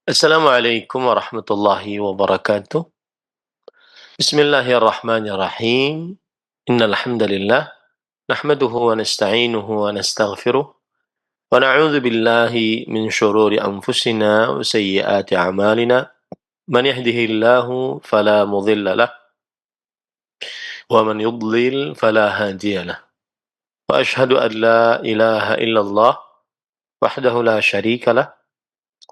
Assalamualaikum warahmatullahi wabarakatuh. Bismillahirrahmanirrahim. Innal hamdalillah nahmaduhu wa nasta'inuhu wa nastaghfiruh wa na'udzu billahi min shururi anfusina wa sayyiati a'malina. Man yahdihillahu fala mudilla lah wa man yudlil fala hadiya lah. Wa ashhadu an la ilaha illallah wahdahu la syarika lah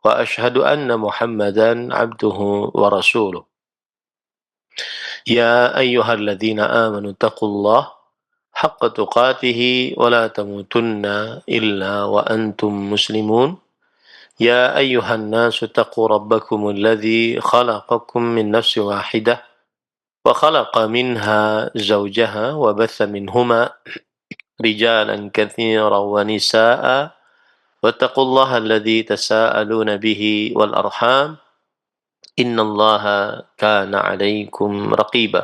wa ashhadu anna Muhammadan abduhu wa rasuluh. يا أيها الذين آمنوا اتقوا الله حق تقاته ولا تموتن إلا وأنتم مسلمون يا أيها الناس اتقوا ربكم الذي خلقكم من نفس واحدة وخلق منها زوجها وبث منهما رجالا كثيرا ونساء واتقوا الله الذي تساءلون به والأرحام إن الله كان عليكم رقيبا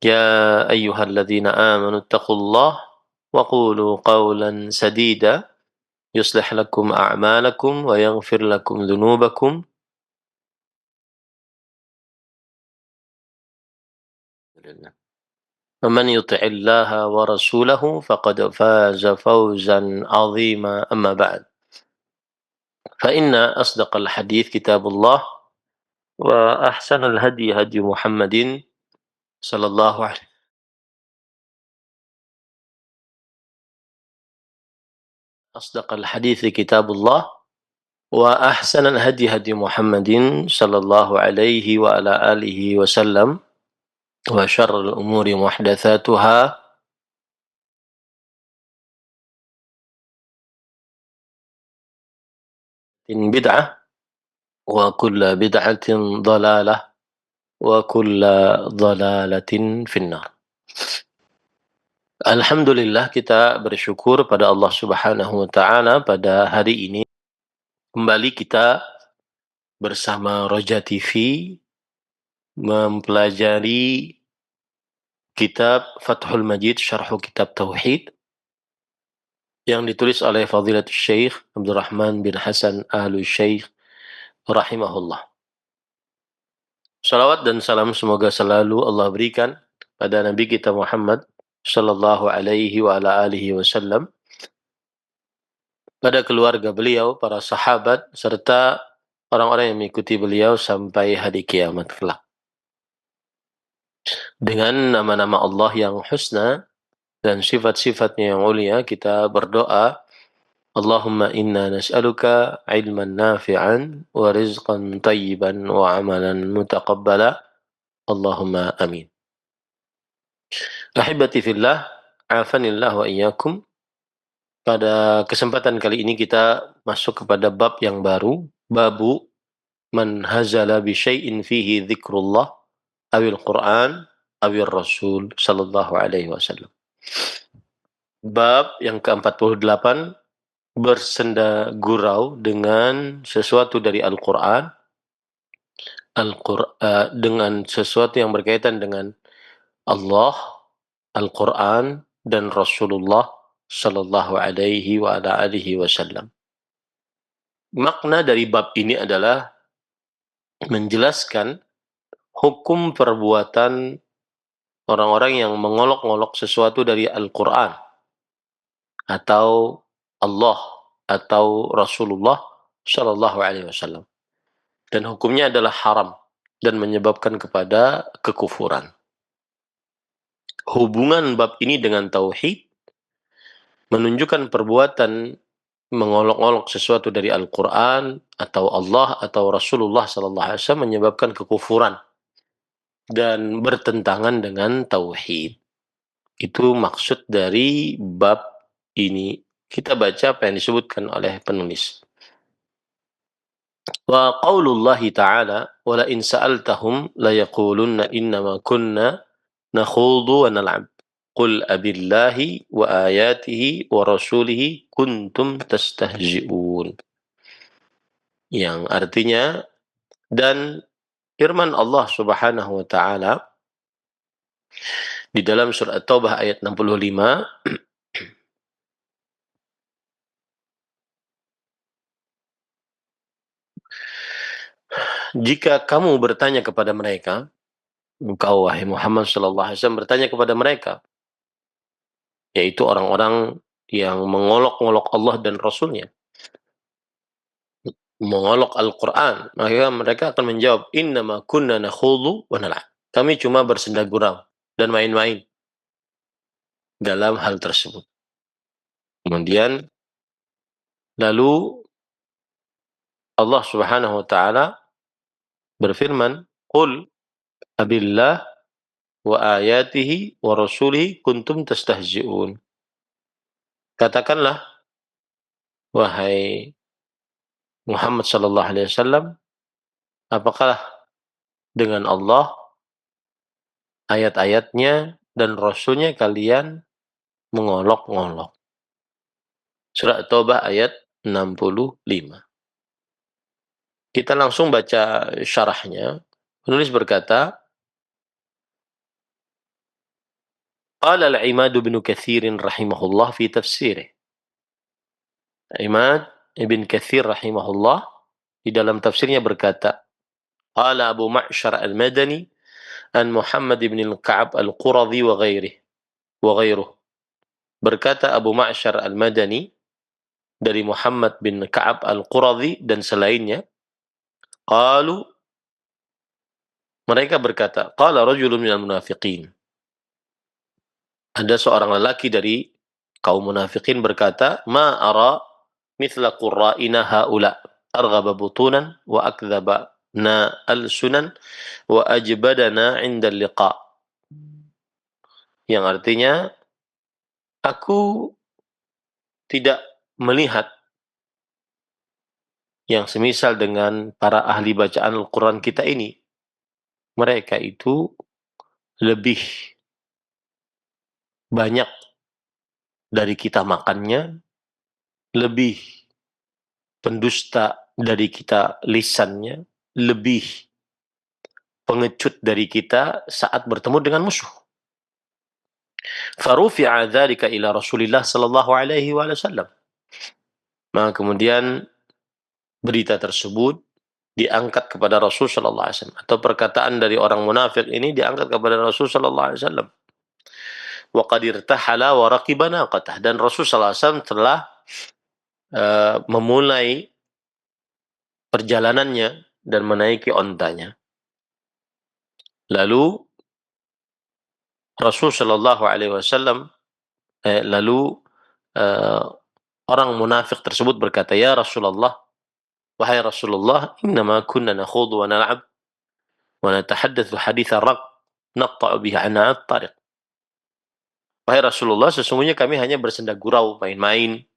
يا أيها الذين آمنوا اتقوا الله وقولوا قولا سديدا يصلح لكم أعمالكم ويغفر لكم ذنوبكم ومن يطع الله ورسوله فقد فاز فوزا عظيما أما بعد فإن أصدق الحديث كتاب الله وأحسن الهدي هدي محمد صلى الله عليه أصدق الحديث كتاب الله وأحسن الهدي هدي محمد صلى الله عليه وعلى آله وسلم وشر الأمور محدثاتها إن بدعة وكل بدعة ضلالة وكل ضلالة في النار. Alhamdulillah, kita bersyukur pada Allah Subhanahu wa taala pada hari ini kembali kita bersama Roja TV mempelajari kitab Fathul Majid Syarhu Kitab Tauhid yang ditulis oleh Fadilatul Syekh Abdurrahman bin Hasan Ahlu Syekh rahimahullah. Salawat dan salam semoga selalu Allah berikan pada Nabi kita Muhammad sallallahu alaihi wa ala alihi wasallam, pada keluarga beliau, para sahabat, serta orang-orang yang mengikuti beliau sampai hari kiamat kelak. Dengan nama-nama Allah yang husna dan sifat-sifatnya yang mulia, kita berdoa, Allahumma inna nas'aluka ilman nafi'an wa rizqan tayyiban wa amalan mutaqabbala. Allahumma amin. Ahibati fillah, afanillah wa iyyakum. Pada kesempatan kali ini kita masuk kepada bab yang baru, babu man hazala bi syai'in fihi dzikrullah awil Qur'an awil Rasul sallallahu alaihi wasallam. Bab yang ke-48, bersenda gurau dengan sesuatu dari Al-Qur'an, dengan sesuatu yang berkaitan dengan Allah, Al-Quran, dan Rasulullah Sallallahu Alaihi wa ala alihi Wasallam. Makna dari bab ini adalah menjelaskan hukum perbuatan orang-orang yang mengolok-olok sesuatu dari Al-Quran atau Allah atau Rasulullah Sallallahu Alaihi Wasallam. Dan hukumnya adalah haram dan menyebabkan kepada kekufuran. Hubungan bab ini dengan tauhid menunjukkan perbuatan mengolok-olok sesuatu dari Al-Quran atau Allah atau Rasulullah sallallahu alaihi wasallam menyebabkan kekufuran dan bertentangan dengan tauhid. Itu maksud dari bab ini. Kita baca apa yang disebutkan oleh penulis. Wa qaulullahi ta'ala wa la in sa'altahum la yaqulunna innama kunna nakhudu wa nal'ab. Qul abillahi wa ayatihi wa rasulihi kuntum tastahzi'un. Yang artinya, dan firman Allah Subhanahu wa taala di dalam surah At-Taubah ayat 65, Jika kamu bertanya kepada mereka, engkau wahai Muhammad sallallahu alaihi wasallam bertanya kepada mereka, yaitu orang-orang yang mengolok-olok Allah dan Rasulnya, mengolok Al-Quran, maka mereka akan menjawab, innama kunna nakhudu wa nal'ab. Kami cuma bersenda gurau dan main-main dalam hal tersebut. Kemudian, lalu Allah Subhanahu wa taala berfirman, "Qul abillah wa ayatihi wa rasulihi kuntum tastahzi'un." Katakanlah, wahai Muhammad sallallahu alaihi wasallam, apakah dengan Allah, ayat-ayatnya, dan Rasulnya kalian mengolok-ngolok? Surah At-Taubah ayat 65. Kita langsung baca syarahnya. Penulis berkata, Qala al-Imad bin Katsir rahimahullah fi tafsirih. Imad ibn Katsir rahimahullah di dalam tafsirnya berkata, Qala Abu Ma'syar al-Madani an Muhammad ibn al-Ka'ab al-Quradhi wa ghairuh. Berkata Abu Ma'syar al-Madani dari Muhammad bin Ka'ab al-Quradhi dan selainnya, qalu, mereka berkata, qala rajulun minal munafiqin. Ada seorang lelaki dari kaum munafikin berkata, ma ara mithla qurra'ina haula arghaba butunan wa akdzabana al-sunan wa ajbadana 'inda liqa. Yang artinya, aku tidak melihat yang semisal dengan para ahli bacaan Al-Quran kita ini. Mereka itu lebih banyak dari kita makannya, lebih pendusta dari kita lisannya, lebih pengecut dari kita saat bertemu dengan musuh. Farufi'a dzalika ila Rasulillah sallallahu alaihi wasallam. Maka kemudian berita tersebut diangkat kepada Rasul sallallahu alaihi wasallam, atau perkataan dari orang munafik ini diangkat kepada Rasul sallallahu alaihi wasallam. Wa qad irtahala wa raqiba naqatah, dan Rasul sallallahu alaihi wasallam telah memulai perjalanannya dan menaiki ontanya. Lalu Rasul Shallallahu Alaihi Wasallam orang munafik tersebut berkata, ya Rasulullah, wahai Rasulullah, innama kunna nakhudu wa nal'ab wa natahaddatsu haditsa raq naqta'u bihi 'ana at-tariq. Wahai Rasulullah, sesungguhnya kami hanya bersenda gurau, main-main,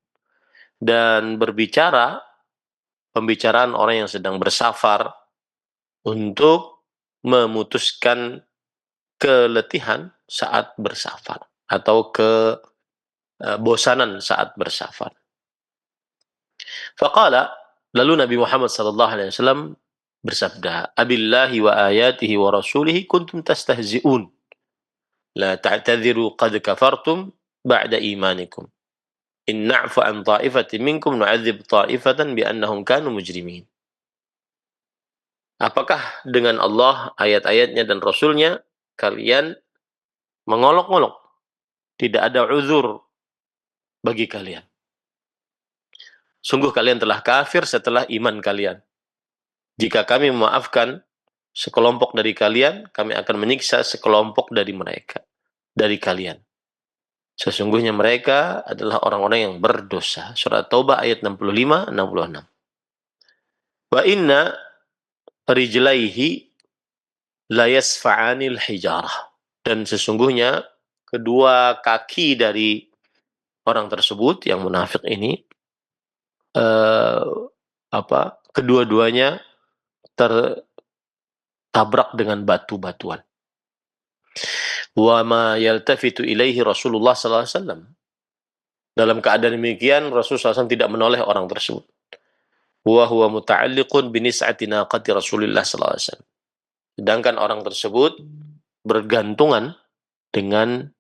dan berbicara pembicaraan orang yang sedang bersafar untuk memutuskan keletihan saat bersafar atau kebosanan saat bersafar. Faqala, lalu Nabi Muhammad sallallahu alaihi wasallam bersabda, "Abillahi wa ayatihi wa rasulihi kuntum tastahzi'un. La ta'tadhiru qad kafartum ba'da imanikum. In na'fu an ta'ifatin minkum nu'adzib ta'ifatan bi annahum kanu mujrimin." Apakah dengan Allah, ayat-ayatnya dan Rasulnya kalian mengolok-olok? Tidak ada uzur bagi kalian. Sungguh kalian telah kafir setelah iman kalian. Jika kami memaafkan sekelompok dari kalian, kami akan menyiksa sekelompok dari mereka, dari kalian. Sesungguhnya mereka adalah orang-orang yang berdosa. Surah Taubah ayat 65-66. Wa inna rijlaihi la yasfa'anil hijarah. Dan sesungguhnya kedua kaki dari orang tersebut yang munafik ini kedua-duanya tertabrak dengan batu-batuan. Wa ma yaltafitu ilaihi Rasulullah sallallahu alaihi wasallam. Dalam keadaan demikian Rasulullah SAW tidak menoleh orang tersebut. Wa huwa muta'alliqun bi nis'ati naqati Rasulillah sallallahu alaihi wasallam. Sedangkan orang tersebut bergantungan dengan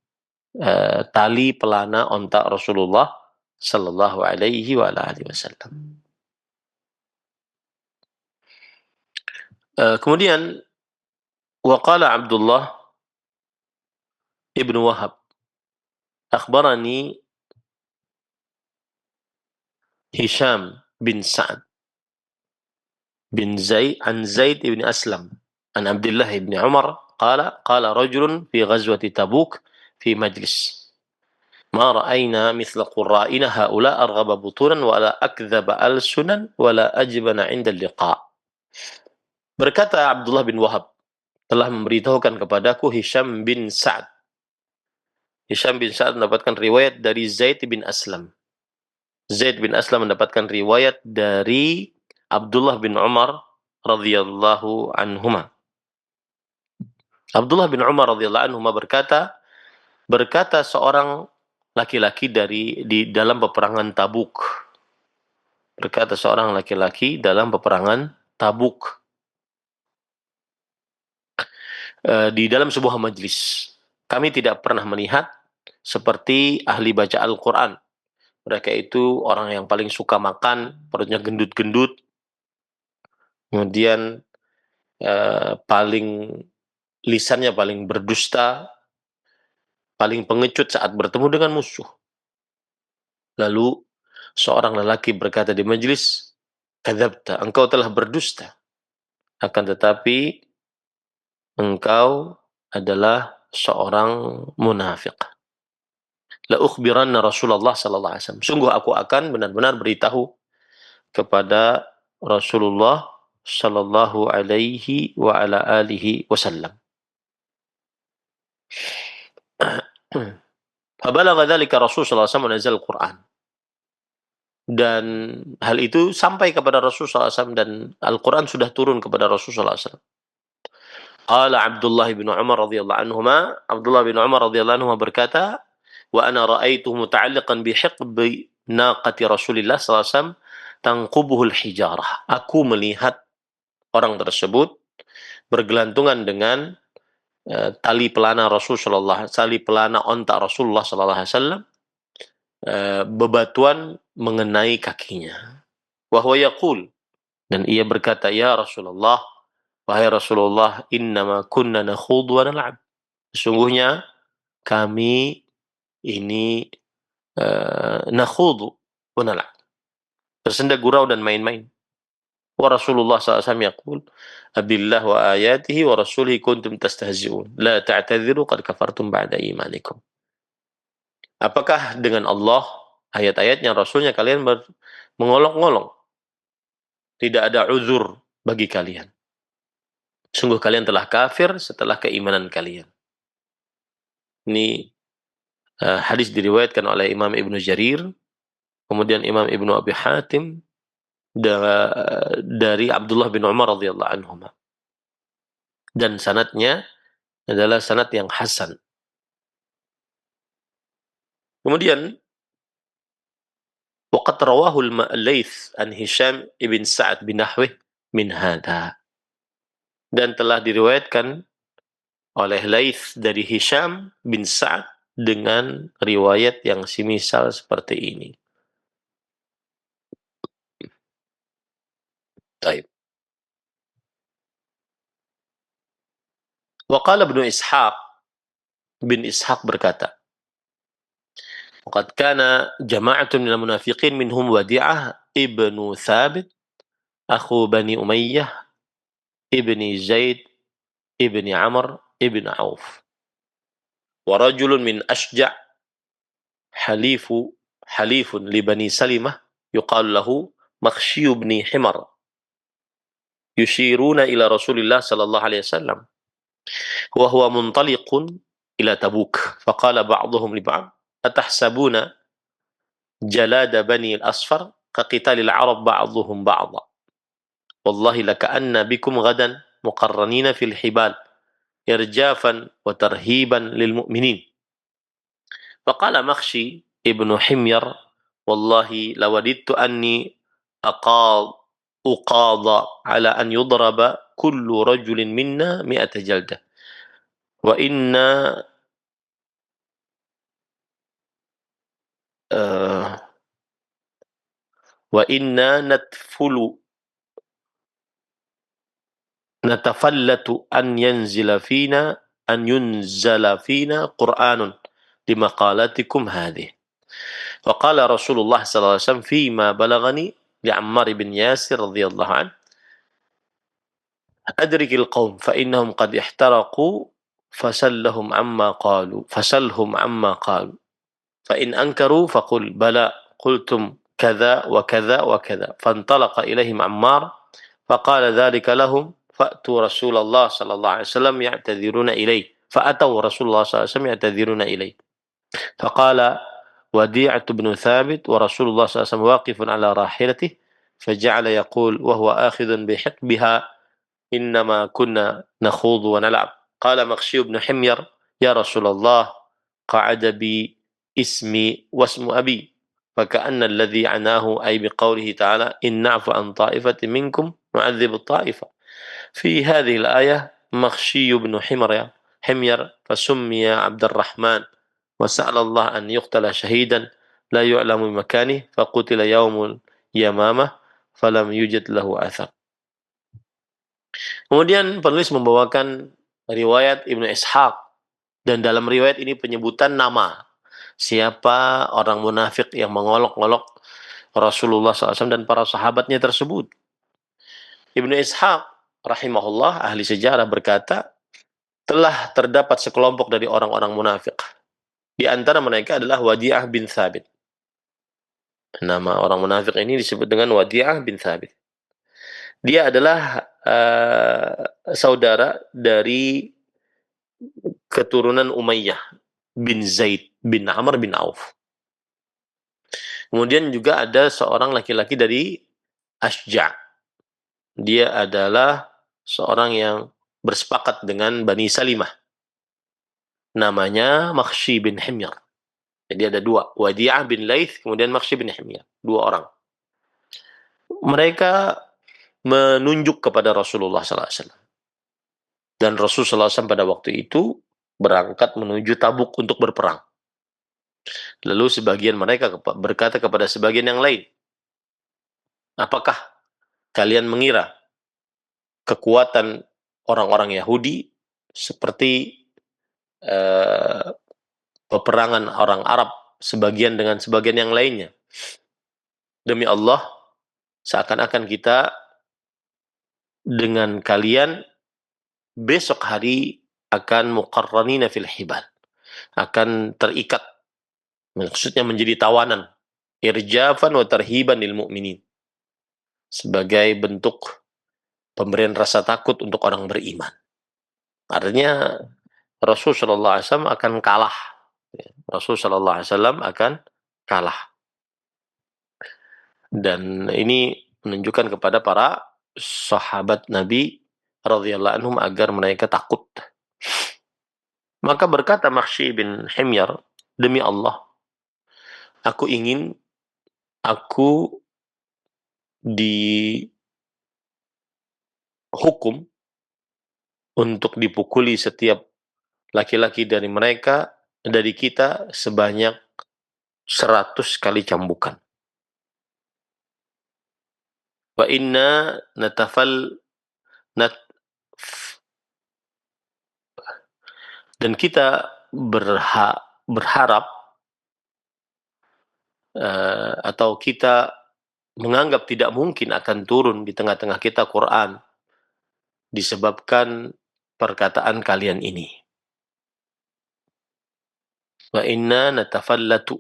tali pelana onta Rasulullah sallallahu alaihi wasallam. Kemudian waqala Abdullah ibnu Wahab akhbarani Hisham bin Sa'ad bin Zaid an Zaid ibn Aslam an Abdullah ibn Umar qala rajulun fi ghazwati Tabuk fi majlis ما رأينا مثل قرائنا هؤلاء أرغب بطونا ولا أكذب ألسنا ولا أجبن عند اللقاء. Berkata Abdullah bin Wahab, telah memberitahukan kepadaku Hisham bin Sa'ad. Hisham bin Sa'ad mendapatkan riwayat dari Zaid bin Aslam. Zaid bin Aslam mendapatkan riwayat dari Abdullah bin Umar radhiyallahu anhuma. Abdullah bin Umar radhiyallahu anhuma berkata seorang laki-laki di dalam peperangan Tabuk. Berkata seorang laki-laki dalam peperangan Tabuk. Di dalam sebuah majlis. Kami tidak pernah melihat seperti ahli baca Al-Quran. Mereka itu orang yang paling suka makan, perutnya gendut-gendut, kemudian lisannya paling berdusta, paling pengecut saat bertemu dengan musuh. Lalu seorang lelaki berkata di majelis, "Kadzabta, engkau telah berdusta. Akan tetapi engkau adalah seorang munafik." La ukhbiranna Rasulullah sallallahu alaihi wasallam. Sungguh aku akan benar-benar beritahu kepada Rasulullah sallallahu alaihi wa ala alihi wasallam. Fabalagha dzalika Rasul sallallahu alaihi wasallam nazal Quran. Dan hal itu sampai kepada Rasul SAW dan Al-Quran sudah turun kepada Rasul SAW. Qala Abdullah bin Umar radhiyallahu anhuma, Abdullah bin Umar radhiyallahu anhuma berkata, wa ana ra'aituhu muta'alliqan bi hiqbi naqati Rasulillah sallallahu alaihi wasallam tanqubuhu al-hijarah. Aku melihat orang tersebut bergelantungan dengan tali pelana tali pelana onta Rasulullah sallallahu alaihi wasallam, bebatuan mengenai kakinya. Wa huwa yaqul, dan ia berkata, ya Rasulullah, wahai Rasulullah, innama kunna nakhudhu wa nal'ab. Sesungguhnya kami ini nakhudhu wa nal'ab, bersenda gurau dan main-main. Wa Rasulullah SAW yaqul, abillah wa ayatihi wa rasulihi kuntum tastahzi'un, la ta'tadhiru qad kafartum ba'da imanikum. Apakah dengan Allah, ayat-ayatnya, Rasulnya kalian mengolok-ngolong? Tidak ada uzur bagi kalian. Sungguh kalian telah kafir setelah keimanan kalian. Ini hadis diriwayatkan oleh Imam Ibnu Jarir, kemudian Imam Ibnu Abi Hatim, dari Abdullah bin Umar radhiyallahu anhuma. Dan sanadnya adalah sanad yang hasan. Kemudian waqad rawahu al-Laits an Hisham ibn Sa'ad bin nahwih min hadha. Dan telah diriwayatkan oleh Laits dari Hisham bin Sa'ad dengan riwayat yang semisal seperti ini. Baik. Wa qala Ibnu Ishaq, bin Ishaq berkata, "Qad kana jama'atun minal munafiqin minhum Wadi'ah ibnu Thabit akhu Bani Umayyah ibni Zaid ibni Amr ibn Auf wa rajulun min Ashja' halifun li Bani Salimah yuqalu lahu Makhshy ibn Himar yushiruna ila Rasulillah sallallahu alaihi wasallam wa huwa muntaliqun ila Tabuk faqala ba'dhum li ba'd atahsabuna jalada Bani al-Asfar kaqitalil Arab ba'dhum ba'dha wallahi laka'anna bikum ghadan muqarranina fil hibal irjafan wa tarhiban lil mu'minin. Faqala Makhshy ibnu Himyar, wallahi lawadittu anni uqadha ala an yudraba kullu rajulin minna mi'ata jaldah wa inna natafallatu an yunzala fina Qur'anun limaqalatikum hadhihi. Wa qala Rasulullah sallallahu alaihi wasallam fima balagani li Ammar bin Yasir radhiyallahu anhu adrikil qaum fa innahum qad ihtaraqu fasalhum amma qalu fa in ankaru faqul bala qultum kadza wa kadza wa kadza fantalaqa ilaihim Ammar faqala dhalika lahum fa'tu Rasulullah sallallahu alaihi wasallam ya'tadhiruna ilayhi fa'atau Rasulullah sallallahu alaihi wasallam ya'tadhiruna ilayhi faqala وديعة بن ثابت ورسول الله صلى الله عليه وسلم واقف على راحلته فجعل يقول وهو آخذ بحقبها إنما كنا نخوض ونلعب قال مغشي بن حمير يا رسول الله قعد بي اسمي واسم أبي فكأن الذي عناه أي بقوله تعالى إن نعفو عن طائفة منكم نعذب الطائفة في هذه الآية مغشي بن حمير فسمي عبد الرحمن وسأل الله أن يقتل شهيدا لا يعلم مكانه فقتل يوم اليمامة فلم يوجد له أثر. Kemudian penulis membawakan riwayat Ibnu Ishaq, dan dalam riwayat ini penyebutan nama siapa orang munafik yang mengolok-olok Rasulullah SAW dan para sahabatnya tersebut. Ibnu Ishaq rahimahullah, ahli sejarah, berkata telah terdapat sekelompok dari orang-orang munafik. Di antara mereka adalah Wadi'ah bin Thabit. Nama orang munafik ini disebut dengan Wadi'ah bin Thabit. Dia adalah saudara dari keturunan Umayyah bin Zaid bin Amr bin Auf. Kemudian juga ada seorang laki-laki dari Asja'. Dia adalah seorang yang bersepakat dengan Bani Salimah. Namanya Makhshi bin Himyar. Jadi ada dua, Wadi'ah bin Laith, kemudian Makhshi bin Himyar. Dua orang. Mereka menunjuk kepada Rasulullah SAW. Dan Rasulullah SAW pada waktu itu berangkat menuju Tabuk untuk berperang. Lalu sebagian mereka berkata kepada sebagian yang lain, apakah kalian mengira kekuatan orang-orang Yahudi seperti peperangan orang Arab sebagian dengan sebagian yang lainnya? Demi Allah, seakan-akan kita dengan kalian besok hari akan muqarranina fil hibal, akan terikat, maksudnya menjadi tawanan, irjafan wa tarhiban lil mu'minin, sebagai bentuk pemberian rasa takut untuk orang beriman. Artinya Rasulullah SAW akan kalah. Rasulullah SAW akan kalah. Dan ini menunjukkan kepada para sahabat Nabi radhiyallahu anhum agar mereka takut. Maka berkata Makhshi bin Himyar, demi Allah, aku ingin aku dihukum untuk dipukuli setiap laki-laki dari mereka, dari kita, sebanyak 100 kali cambukan. Wa inna dan kita berharap atau kita menganggap tidak mungkin akan turun di tengah-tengah kita Quran disebabkan perkataan kalian ini. Wa inna natafallatu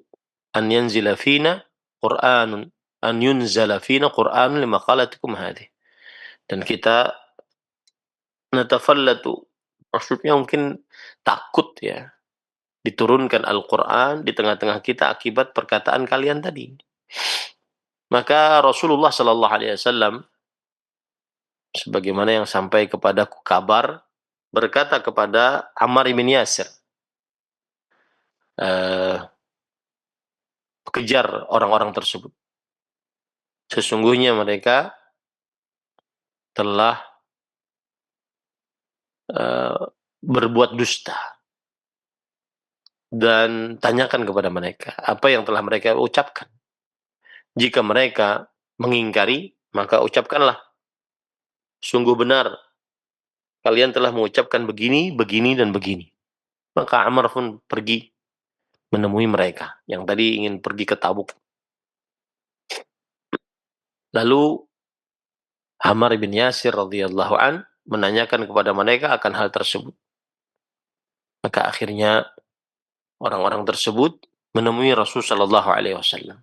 an yanzila fina Qur'anun an yunzala fina Qur'anun limaqalatikum hadhihi. Dan kita natafallatu, maksudnya mungkin takut ya, diturunkan Al-Quran di tengah-tengah kita akibat perkataan kalian tadi. Maka Rasulullah Sallallahu Alaihi Wasallam, sebagaimana yang sampai kepadaku kabar, berkata kepada Ammar bin Yasir, kejar orang-orang tersebut. Sesungguhnya mereka telah berbuat dusta. Dan tanyakan kepada mereka apa yang telah mereka ucapkan. Jika mereka mengingkari, maka ucapkanlah, sungguh benar kalian telah mengucapkan begini, begini, dan begini. Maka Ammar pun pergi menemui mereka yang tadi ingin pergi ke Tabuk. Lalu Ammar bin Yasir radhiyallahu an menanyakan kepada mereka akan hal tersebut. Maka akhirnya orang-orang tersebut menemui Rasul sallallahu alaihi wasallam,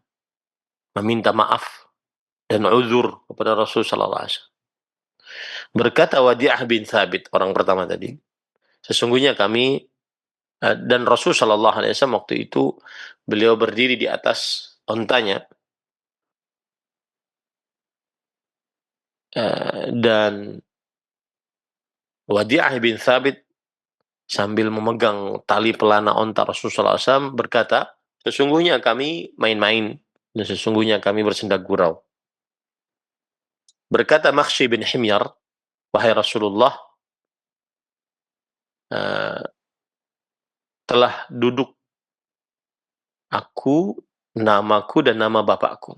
meminta maaf dan uzur kepada Rasul sallallahu alaihi wasallam. Berkata Wadi'ah bin Thabit, orang pertama tadi, sesungguhnya kami dan Rasul sallallahu alaihi wasallam waktu itu beliau berdiri di atas ontanya, dan Wadi'ah bin Thabit sambil memegang tali pelana onta Rasulullah SAW berkata, sesungguhnya kami main-main dan sesungguhnya kami bersendak gurau. Berkata Makhsy bin Himyar, wahai Rasulullah, uh, telah duduk aku, namaku dan nama bapakku.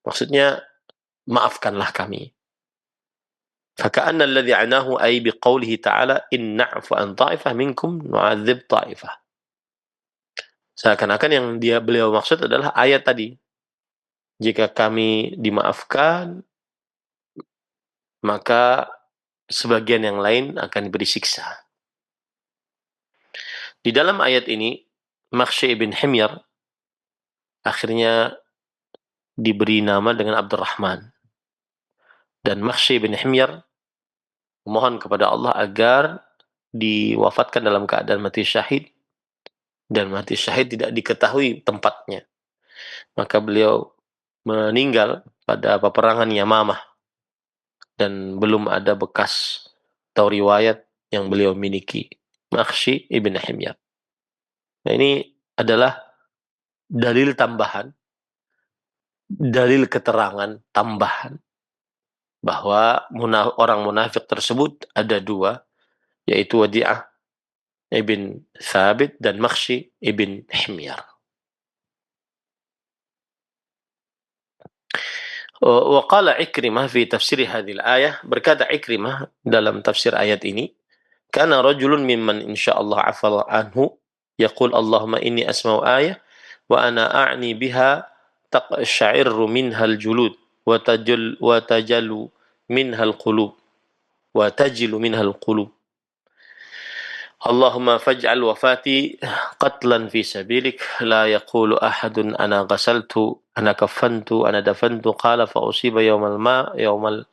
Maksudnya, maafkanlah kami. فكأن الذي عناه أي بقوله تعالى إن نعفو عن طائفة منكم نعذب طائفة. Seakan-akan yang beliau maksud adalah ayat tadi. Jika kami dimaafkan, maka sebagian yang lain akan diberi siksa. Di dalam ayat ini, Makhsy bin Himyar akhirnya diberi nama dengan Abdurrahman. Dan Makhsy bin Himyar memohon kepada Allah agar diwafatkan dalam keadaan mati syahid, dan mati syahid tidak diketahui tempatnya. Maka beliau meninggal pada peperangan Yamamah, dan belum ada bekas atau riwayat yang beliau miliki. Makhsy ibn Himyar. Nah, ini adalah dalil tambahan, dalil keterangan tambahan bahwa orang munafik tersebut ada dua, yaitu Wadi'ah ibn Thabit dan Makhsy ibn Himyar. Wa qala Ikrimah fi tafsir hadhihi al-ayah, berkata Ikrimah dalam tafsir ayat ini, kana rajulun mimman insyaallah afala anhu yaqul Allahumma inni asma'u ayah wa ana a'ni biha taqsha'irru minhal julud wa tajallu minhal qulub wa tajilu minhal qulub. Allahumma faj'al wafati qatlan fi sabilik la yaqulu ahadun ana ghasaltu ana kaffantu ana dafantu qala fa usiba yawmal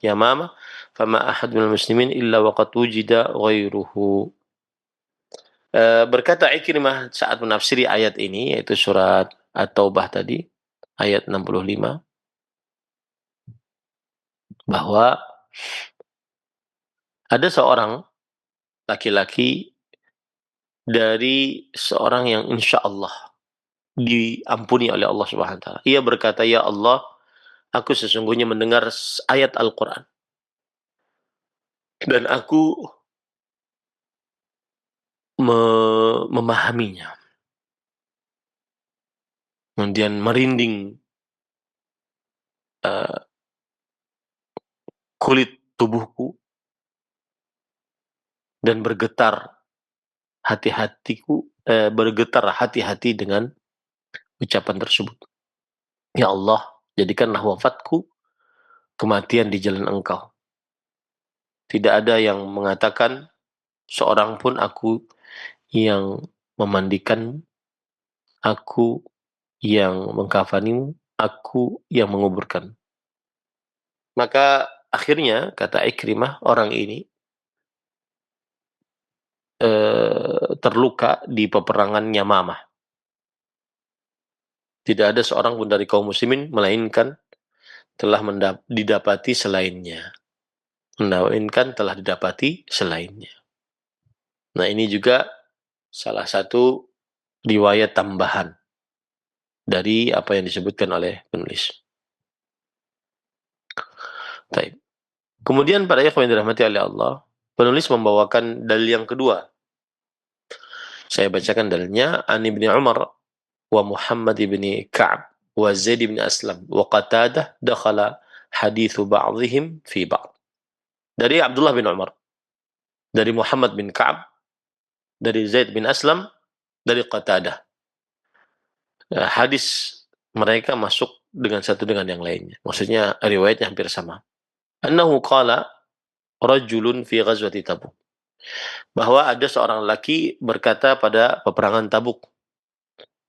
yamama fama ahad minal muslimin illa waqad wujida ghairuhu. Berkata Ikrimah saat menafsiri ayat ini, yaitu surat At-Taubah tadi, ayat 65, bahwa ada seorang laki-laki dari seorang yang insya Allah diampuni oleh Allah Subhanahu wa taala. Ia berkata, "Ya Allah, aku sesungguhnya mendengar ayat Al-Qur'an dan aku memahaminya. Kemudian merinding kulit tubuhku dan bergetar hati-hati dengan ucapan tersebut. Ya Allah, jadikanlah wafatku kematian di jalan Engkau. Tidak ada yang mengatakan seorang pun aku yang memandikan, aku yang mengkafanimu, aku yang menguburkan." Maka akhirnya kata Ikrimah, orang ini terluka di peperangan Yamamah. Tidak ada seorang pun dari kaum muslimin melainkan telah didapati selainnya. Melainkan telah didapati selainnya. Nah, ini juga salah satu riwayat tambahan dari apa yang disebutkan oleh penulis. Baik. Kemudian pada ikhwan yang dirahmati oleh Allah, penulis membawakan dalil yang kedua. Saya bacakan dalilnya. An Ibnu Umar wa Muhammad ibn Ka'ab wa Zaid ibn Aslam wa Qatadah dakhala hadithu ba'dihim fi ba'd. dari Abdullah bin Umar, dari Muhammad bin Ka'ab, dari Zaid bin Aslam, dari Qatadah. Hadis mereka masuk dengan satu dengan yang lainnya. Maksudnya riwayatnya hampir sama. Annahu qala rajulun fi ghazwati Tabuk. Bahwa ada seorang laki berkata pada peperangan Tabuk,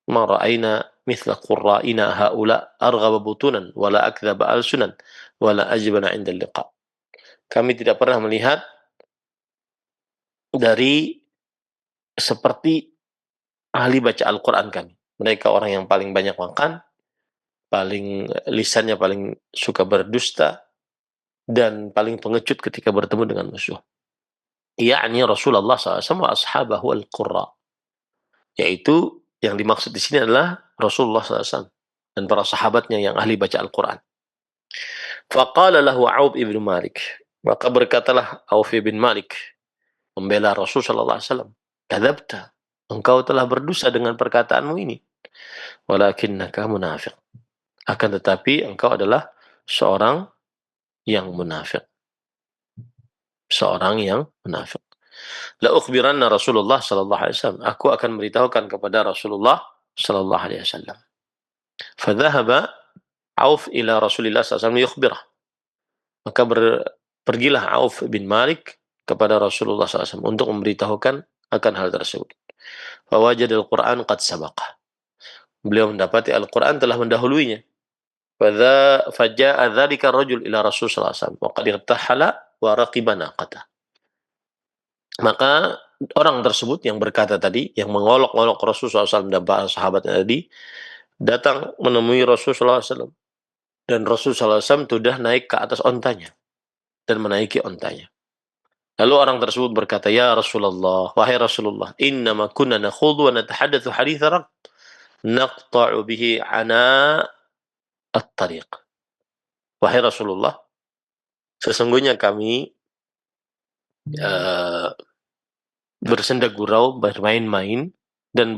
"Ma ra'aina mithla qurra'ina haula arghaba butunan wala akdzaba alsunan wala ajbana 'inda liqa." Kami tidak pernah melihat dari seperti ahli baca Al-Qur'an kami. Mereka orang yang paling banyak makan, paling lisannya paling suka berdusta, dan paling pengecut ketika bertemu dengan musuh. Yakni Rasulullah SAW wa ashabahu al-qurra. Yaitu yang dimaksud di sini adalah Rasulullah SAW dan para sahabatnya yang ahli baca Al-Quran. Faqala lahu Auf ibn Malik. Maka berkatalah Auf ibn Malik membela Rasul sallallahu alaihi wasallam. Kadzabta. Engkau telah berdosa dengan perkataanmu ini. Walakinnaka munafiq. Akan tetapi engkau adalah seorang yang munafik. Seorang yang munafik. La ukhbiranna Rasulullah sallallahu alaihi wasallam. Aku akan memberitahukan kepada Rasulullah sallallahu alaihi wasallam. Fadhahaba Auf ila Rasulillah SAW yukhbirah. Maka pergilah Auf bin Malik kepada Rasulullah SAW untuk memberitahukan akan hal tersebut. Fawajad al-Quran qad sabaqah. Beliau mendapati Al-Quran telah mendahuluinya. Faja'a dzalika rajul ila Rasul sallallahu alaihi wasallam wa qad irtahala wa raqiba naqatah. Maka orang tersebut yang berkata tadi, yang mengolok-olok Rasul sallallahu alaihi wasallam dan para sahabatnya tadi, datang menemui Rasul sallallahu alaihi wasallam. Dan Rasul sallallahu alaihi wasallam sudah naik ke atas ontanya dan menaiki ontanya. Lalu orang tersebut berkata, "Ya Rasulullah, wahai Rasulullah, innama kunna nakhudhu wa natahaddatsu haditsa raqb naqta'u bihi ana at-tariq." Wahai Rasulullah, sesungguhnya kami uh, bersenda gurau, bermain-main dan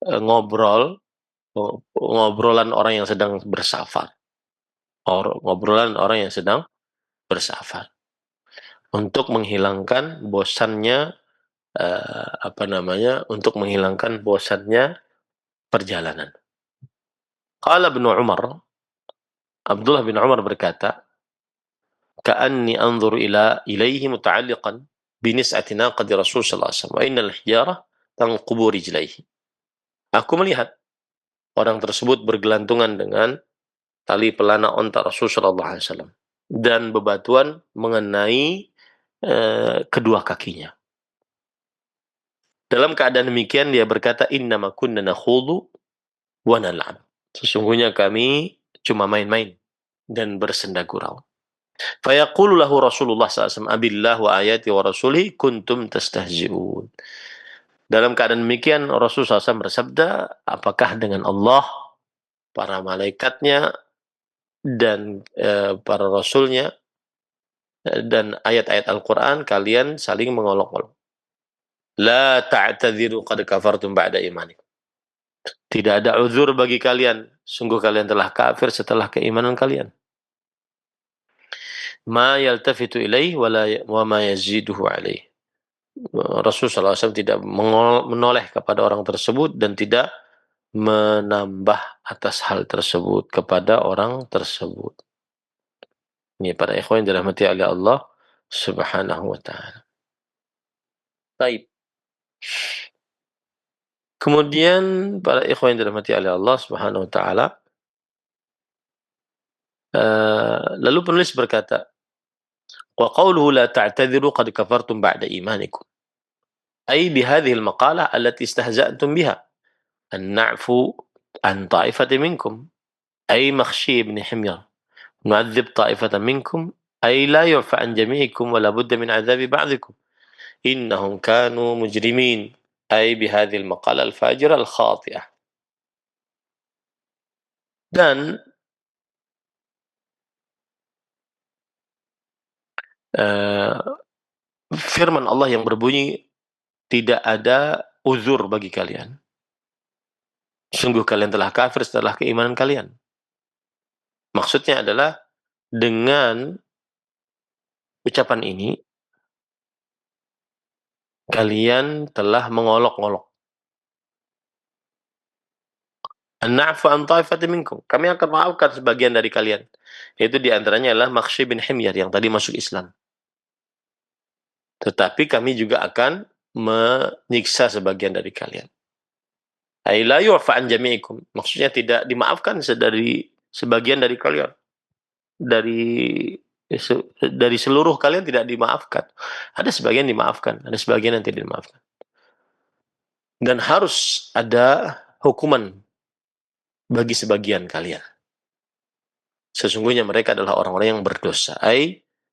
ngobrol, ngobrolan orang yang sedang bersafar. Ngobrolan orang yang sedang bersafar. Untuk menghilangkan bosannya untuk menghilangkan bosannya perjalanan. Qala Ibnu Umar, Abdullah bin Umar berkata, "Ka'anni anzuru ilaihi muta'alliqan bi nis'ati naqati Rasul sallallahu alaihi wasallam wa innal hijara tanqubu rijlaihi." Aku melihat orang tersebut bergelantungan dengan tali pelana onta Rasul sallallahu alaihi wasallam dan bebatuan mengenai kedua kakinya. Dalam keadaan demikian dia berkata, "Innama kunna nakhudu wa nal'ab." Sesungguhnya kami cuma main-main dan bersenda gurau. Fayaqulu lahu Rasulullah SAW, "Abillah wa ayati wa rasulihi kuntum tastahzi'un." Dalam keadaan demikian Rasulullah SAW bersabda, apakah dengan Allah, para malaikatnya, dan para rasulnya, dan ayat-ayat Al-Quran kalian saling mengolok-olok. La ta'tadhiru qad kafartum ba'da imanikum. Tidak ada uzur bagi kalian. Sungguh kalian telah kafir setelah keimanan kalian. Ma yaltafitu ilaih wa ma yaziduhu alaih. Rasulullah SAW tidak menoleh kepada orang tersebut dan tidak menambah atas hal tersebut kepada orang tersebut. Ini para ikhwan yang dirahmati oleh Allah Subhanahu wa taala. Baik. Kemudian para ikhwan yang dirahmati oleh Allah Subhanahu wa taala, lalu penulis berkata, wa qawluhu la ta'tadhiru qad kafartum ba'da imanikum. Ay bihadhihi al-maqalah allati istahza'tum biha an na'fu an ta'ifatin minkum ay makhshi ibn himyar nu'adzib ta'ifatan minkum ay la yu'fa an jami'ikum wa la budda min 'adzabi ba'dikum innahum kanu mujrimin ay bihadhihi al-maqalah al-fajira al-khati'ah. Dan firman Allah yang berbunyi, tidak ada uzur bagi kalian. Sungguh kalian telah kafir setelah keimanan kalian. Maksudnya adalah dengan ucapan ini kalian telah mengolok-olok. An-na'fu an ta'ifatin minkum. Kami akan maafkan sebagian dari kalian. Yaitu di antaranya adalah Makhsy bin Himyar yang tadi masuk Islam. Tetapi kami juga akan menyiksa sebagian dari kalian. Ai la yu'fa an jami'ikum. Maksudnya tidak dimaafkan dari sebagian dari kalian. Dari seluruh kalian tidak dimaafkan. Ada sebagian dimaafkan, ada sebagian yang tidak dimaafkan. Dan harus ada hukuman bagi sebagian kalian. Sesungguhnya mereka adalah orang-orang yang berdosa.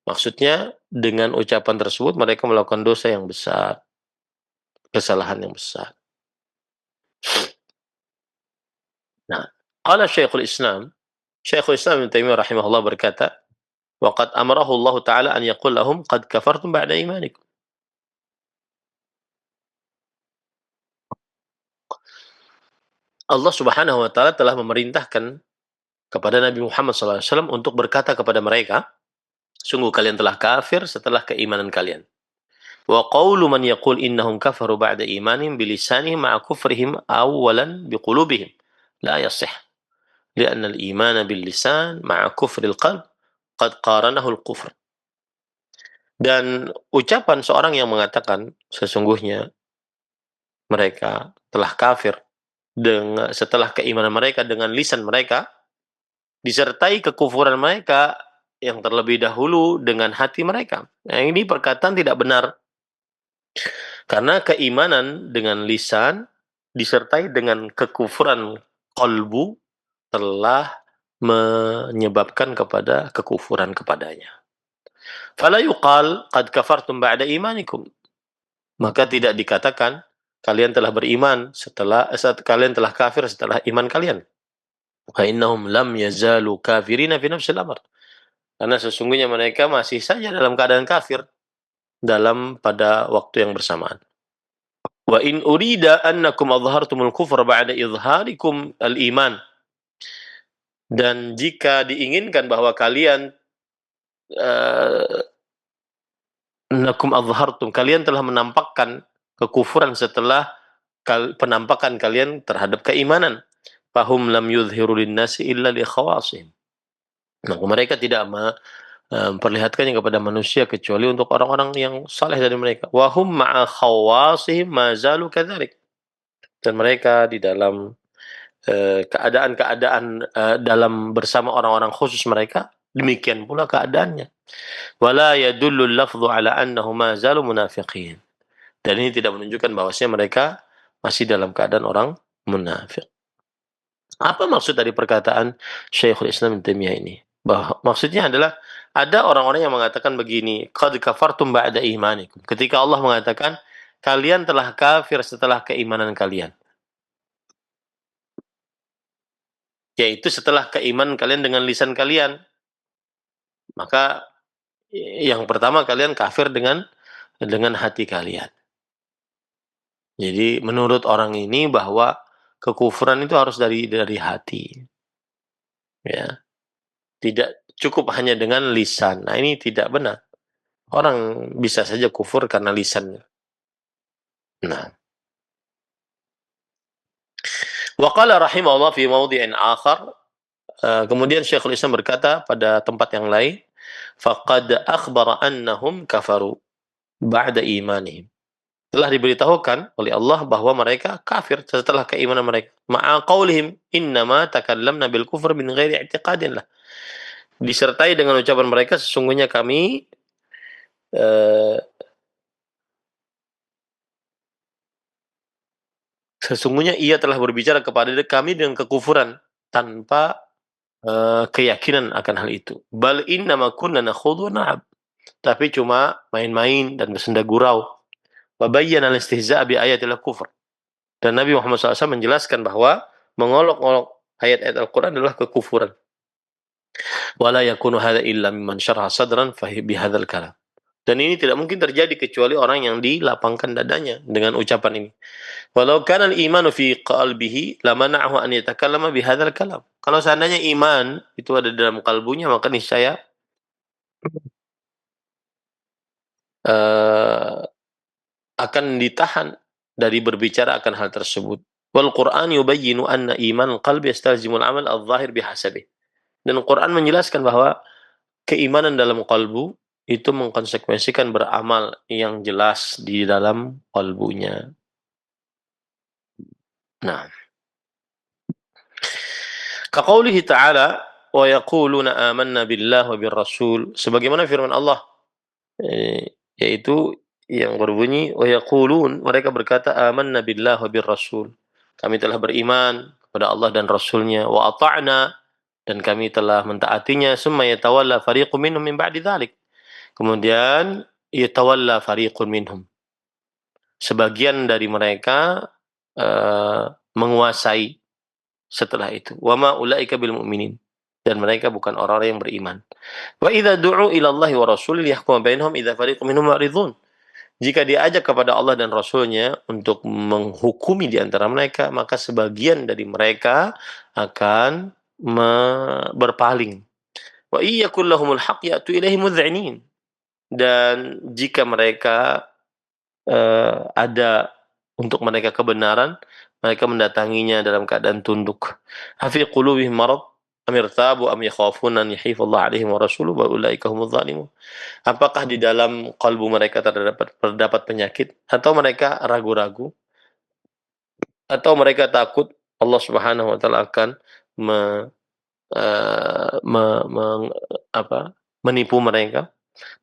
Maksudnya dengan ucapan tersebut mereka melakukan dosa yang besar, kesalahan yang besar. Nah, qala Syekhul Islam Ibnu Taimiyah rahimahullah berkata, "Wa qad amarahu Allah Ta'ala an yaqul lahum qad kafartum ba'da imanikum." Allah Subhanahu wa taala telah memerintahkan kepada Nabi Muhammad SAW untuk berkata kepada mereka, sungguh kalian telah kafir setelah keimanan kalian. Wa qawlu man yaqul innahum kafaru ba'da imanihim bilisanihim ma'a kufrihim awwalan biqulubihim la yasih. Lianna al-iman bil lisan ma'a kufril qalb qad qaranahu al-kufr. Dan ucapan seorang yang mengatakan sesungguhnya mereka telah kafir setelah keimanan mereka dengan lisan mereka disertai kekufuran mereka yang terlebih dahulu dengan hati mereka. Nah, ini perkataan tidak benar. Karena keimanan dengan lisan disertai dengan kekufuran qalbu telah menyebabkan kepada kekufuran kepadanya. Fala yuqal qad kafartum ba'da imanikum. Maka tidak dikatakan kalian telah beriman saat kalian telah kafir setelah iman kalian. Fa innahum lam yazalu kafirina fi nafsil amr. Karena sesungguhnya mereka masih saja dalam keadaan kafir pada waktu yang bersamaan. Wa in urida annakum adhartumul kufra ba'da izharikum al-iman. Dan jika diinginkan bahwa kalian annakum adhartum, kalian telah menampakkan kekufuran setelah penampakan kalian terhadap keimanan. Fahum lam yudhiru linnasi illa li khawasihim. Maka mereka tidak memperlihatkannya kepada manusia kecuali untuk orang-orang yang saleh dari mereka. Wa hum ma'a khawasihim ma zalu kadzalik. Dan mereka di dalam keadaan-keadaan dalam bersama orang-orang khusus mereka demikian pula keadaannya. Wala yadullu al-lafdhu ala annahu ma zalu munafiqin. Dan ini tidak menunjukkan bahwasanya mereka masih dalam keadaan orang munafik. Apa maksud dari perkataan Syekhul Islam Ibnu Taimiyah ini? Maksudnya adalah ada orang-orang yang mengatakan begini, qad kafartum ba'da imanikum. Ketika Allah mengatakan kalian telah kafir setelah keimanan kalian. Yaitu setelah keimanan kalian dengan lisan kalian. Maka yang pertama kalian kafir dengan hati kalian. Jadi menurut orang ini bahwa kekufuran itu harus dari hati. Ya. Tidak cukup hanya dengan lisan. Nah, ini tidak benar. Orang bisa saja kufur karena lisannya. Nah, wa qala rahimahullah fi mawdi'in akhar, kemudian Syekhul Islam berkata pada tempat yang lain, faqad akhbara annahum kafaru ba'da imanihim. Telah diberitahukan oleh Allah bahwa mereka kafir setelah keimanan mereka. Ma'a qaulihim innama takallamna bil kufr min ghairi i'tiqadin lah. Disertai dengan ucapan mereka sesungguhnya kami sesungguhnya ia telah berbicara kepada kami dengan kekufuran tanpa keyakinan akan hal itu. Bal innama kunna nakhudhu wa na'ab. Tapi cuma main-main dan bersenda gurau. Wa bayyana al-istihza' bi ayatil kufr. Dan Nabi Muhammad SAW menjelaskan bahwa mengolok-olok ayat-ayat Al-Quran adalah kekufuran. Wala yakunu hadha illa mimman syaraha sadran bi hadzal kalam. Dan ini tidak mungkin terjadi kecuali orang yang dilapangkan dadanya dengan ucapan ini. Walau kana al-imanu fi qalbihi lamana'ahu an yatakallama bi hadzal kalam. Kalau seandainya iman itu ada dalam kalbunya maka niscaya uh, akan ditahan dari berbicara akan hal tersebut. Wal Qur'an yubayyinu anna iman qalbi yastalzimul amal adh-dhahir bihasabih. Dan Quran menjelaskan bahwa keimanan dalam kalbu itu mengkonsekuensikan beramal yang jelas di dalam kalbunya. Nah, kaqaulihi ta'ala wa yaquluna amanna billahi wa birrasul, sebagaimana firman Allah yaitu yang berbunyi wa yaqulun, mereka berkata amanna billahi wa birrasul, kami telah beriman kepada Allah dan Rasulnya, wa ata'na, dan kami telah mentaatinya, summa yatawalla fariqun minhum min ba'di dzalik, kemudian yatawalla fariqun minhum, sebagian dari mereka menguasai setelah itu. Wa ma ulaika bil mu'minin, dan mereka bukan orang-orang yang beriman. Wa idza du'u ila Allah wa rasul liyahkum bainahum idza fariqun minhum mu'ridun. Jika diajak kepada Allah dan Rasulnya untuk menghukumi di antara mereka, maka sebagian dari mereka akan berpaling. Wa iyyakul lahumul haqq ya'tu ilaihi mudh'inin. Dan jika mereka ada untuk mereka kebenaran, mereka mendatanginya dalam keadaan tunduk. Afi qulubihim marad am irtabu am yakhafuna an yahifallahu alaihim wa rasuluhu wa ulaika humudz zalimun. Apakah di dalam kalbu mereka terdapat penyakit, atau mereka ragu-ragu, atau mereka takut Allah Subhanahu wa taala akan menipu mereka?